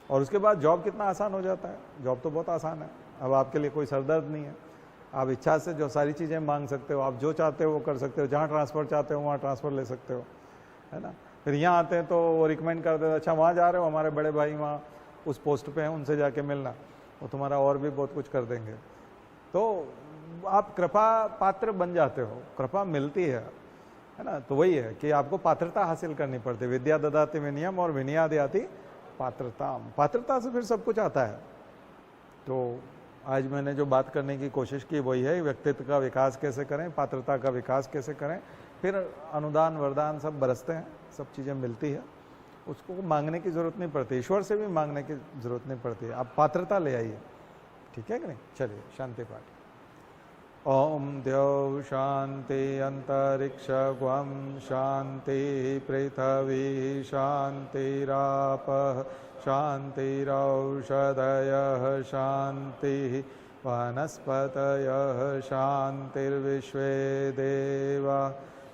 और उसके बाद जॉब कितना आसान हो जाता है। जॉब तो बहुत आसान है, अब आपके लिए कोई सरदर्द नहीं है। आप इच्छा से जो सारी चीज़ें मांग सकते हो, आप जो चाहते हो वो कर सकते हो, जहाँ ट्रांसफ़र चाहते हो वहाँ ट्रांसफ़र ले सकते हो, है ना। फिर यहाँ आते हैं तो वो रिकमेंड कर देते हैं, अच्छा वहाँ जा रहे हो, हमारे बड़े भाई वहाँ उस पोस्ट पे हैं, उनसे जाके मिलना, वो तुम्हारा और भी बहुत कुछ कर देंगे। तो आप कृपा पात्र बन जाते हो, कृपा मिलती है ना। तो वही है कि आपको पात्रता हासिल करनी पड़ती है। विद्या ददाति विनयम और विनयाद याति पात्रता, पात्रता से फिर सब कुछ आता है। तो आज मैंने जो बात करने की कोशिश की वही है, व्यक्तित्व का विकास कैसे करें, पात्रता का विकास कैसे करें। फिर अनुदान वरदान सब बरसते हैं, सब चीज़ें मिलती है, उसको मांगने की ज़रूरत नहीं पड़ती, ईश्वर से भी मांगने की ज़रूरत नहीं पड़ती, आप पात्रता ले आइए, ठीक है कि नहीं। चलिए शांति पाठ। ओम द्यौ शांति अंतरिक्ष ग्वम शांति पृथ्वी शांतिरापः शांतिरौषधयः शांति वनस्पतयः शांतिर्विश्वे देवा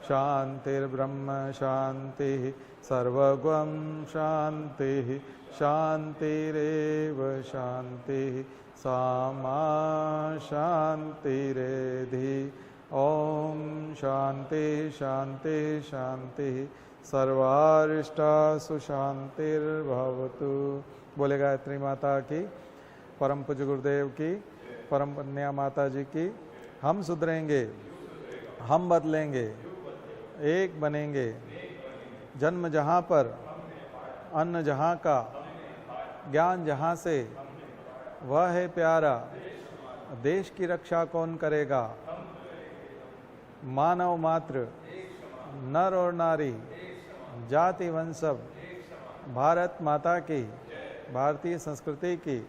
शांतिर्ब्रह्म शांति सर्वगं शांति शांतिरेव शांति सामा शांतिरेधि। ओम शांति शांति शांति सर्वारिष्टासु शांतिर्भवतु। बोले गायत्री माता की, परम पूज्य गुरुदेव की, परम पुण्या माता जी की। हम सुधरेंगे, हम बदलेंगे, एक बनेंगे, जन्म जहाँ पर, अन्न जहाँ का, ज्ञान जहाँ से, वह है प्यारा, देश की रक्षा कौन करेगा। मानव मात्र, नर और नारी, जाति वंश सब, भारत माता की, भारतीय संस्कृति की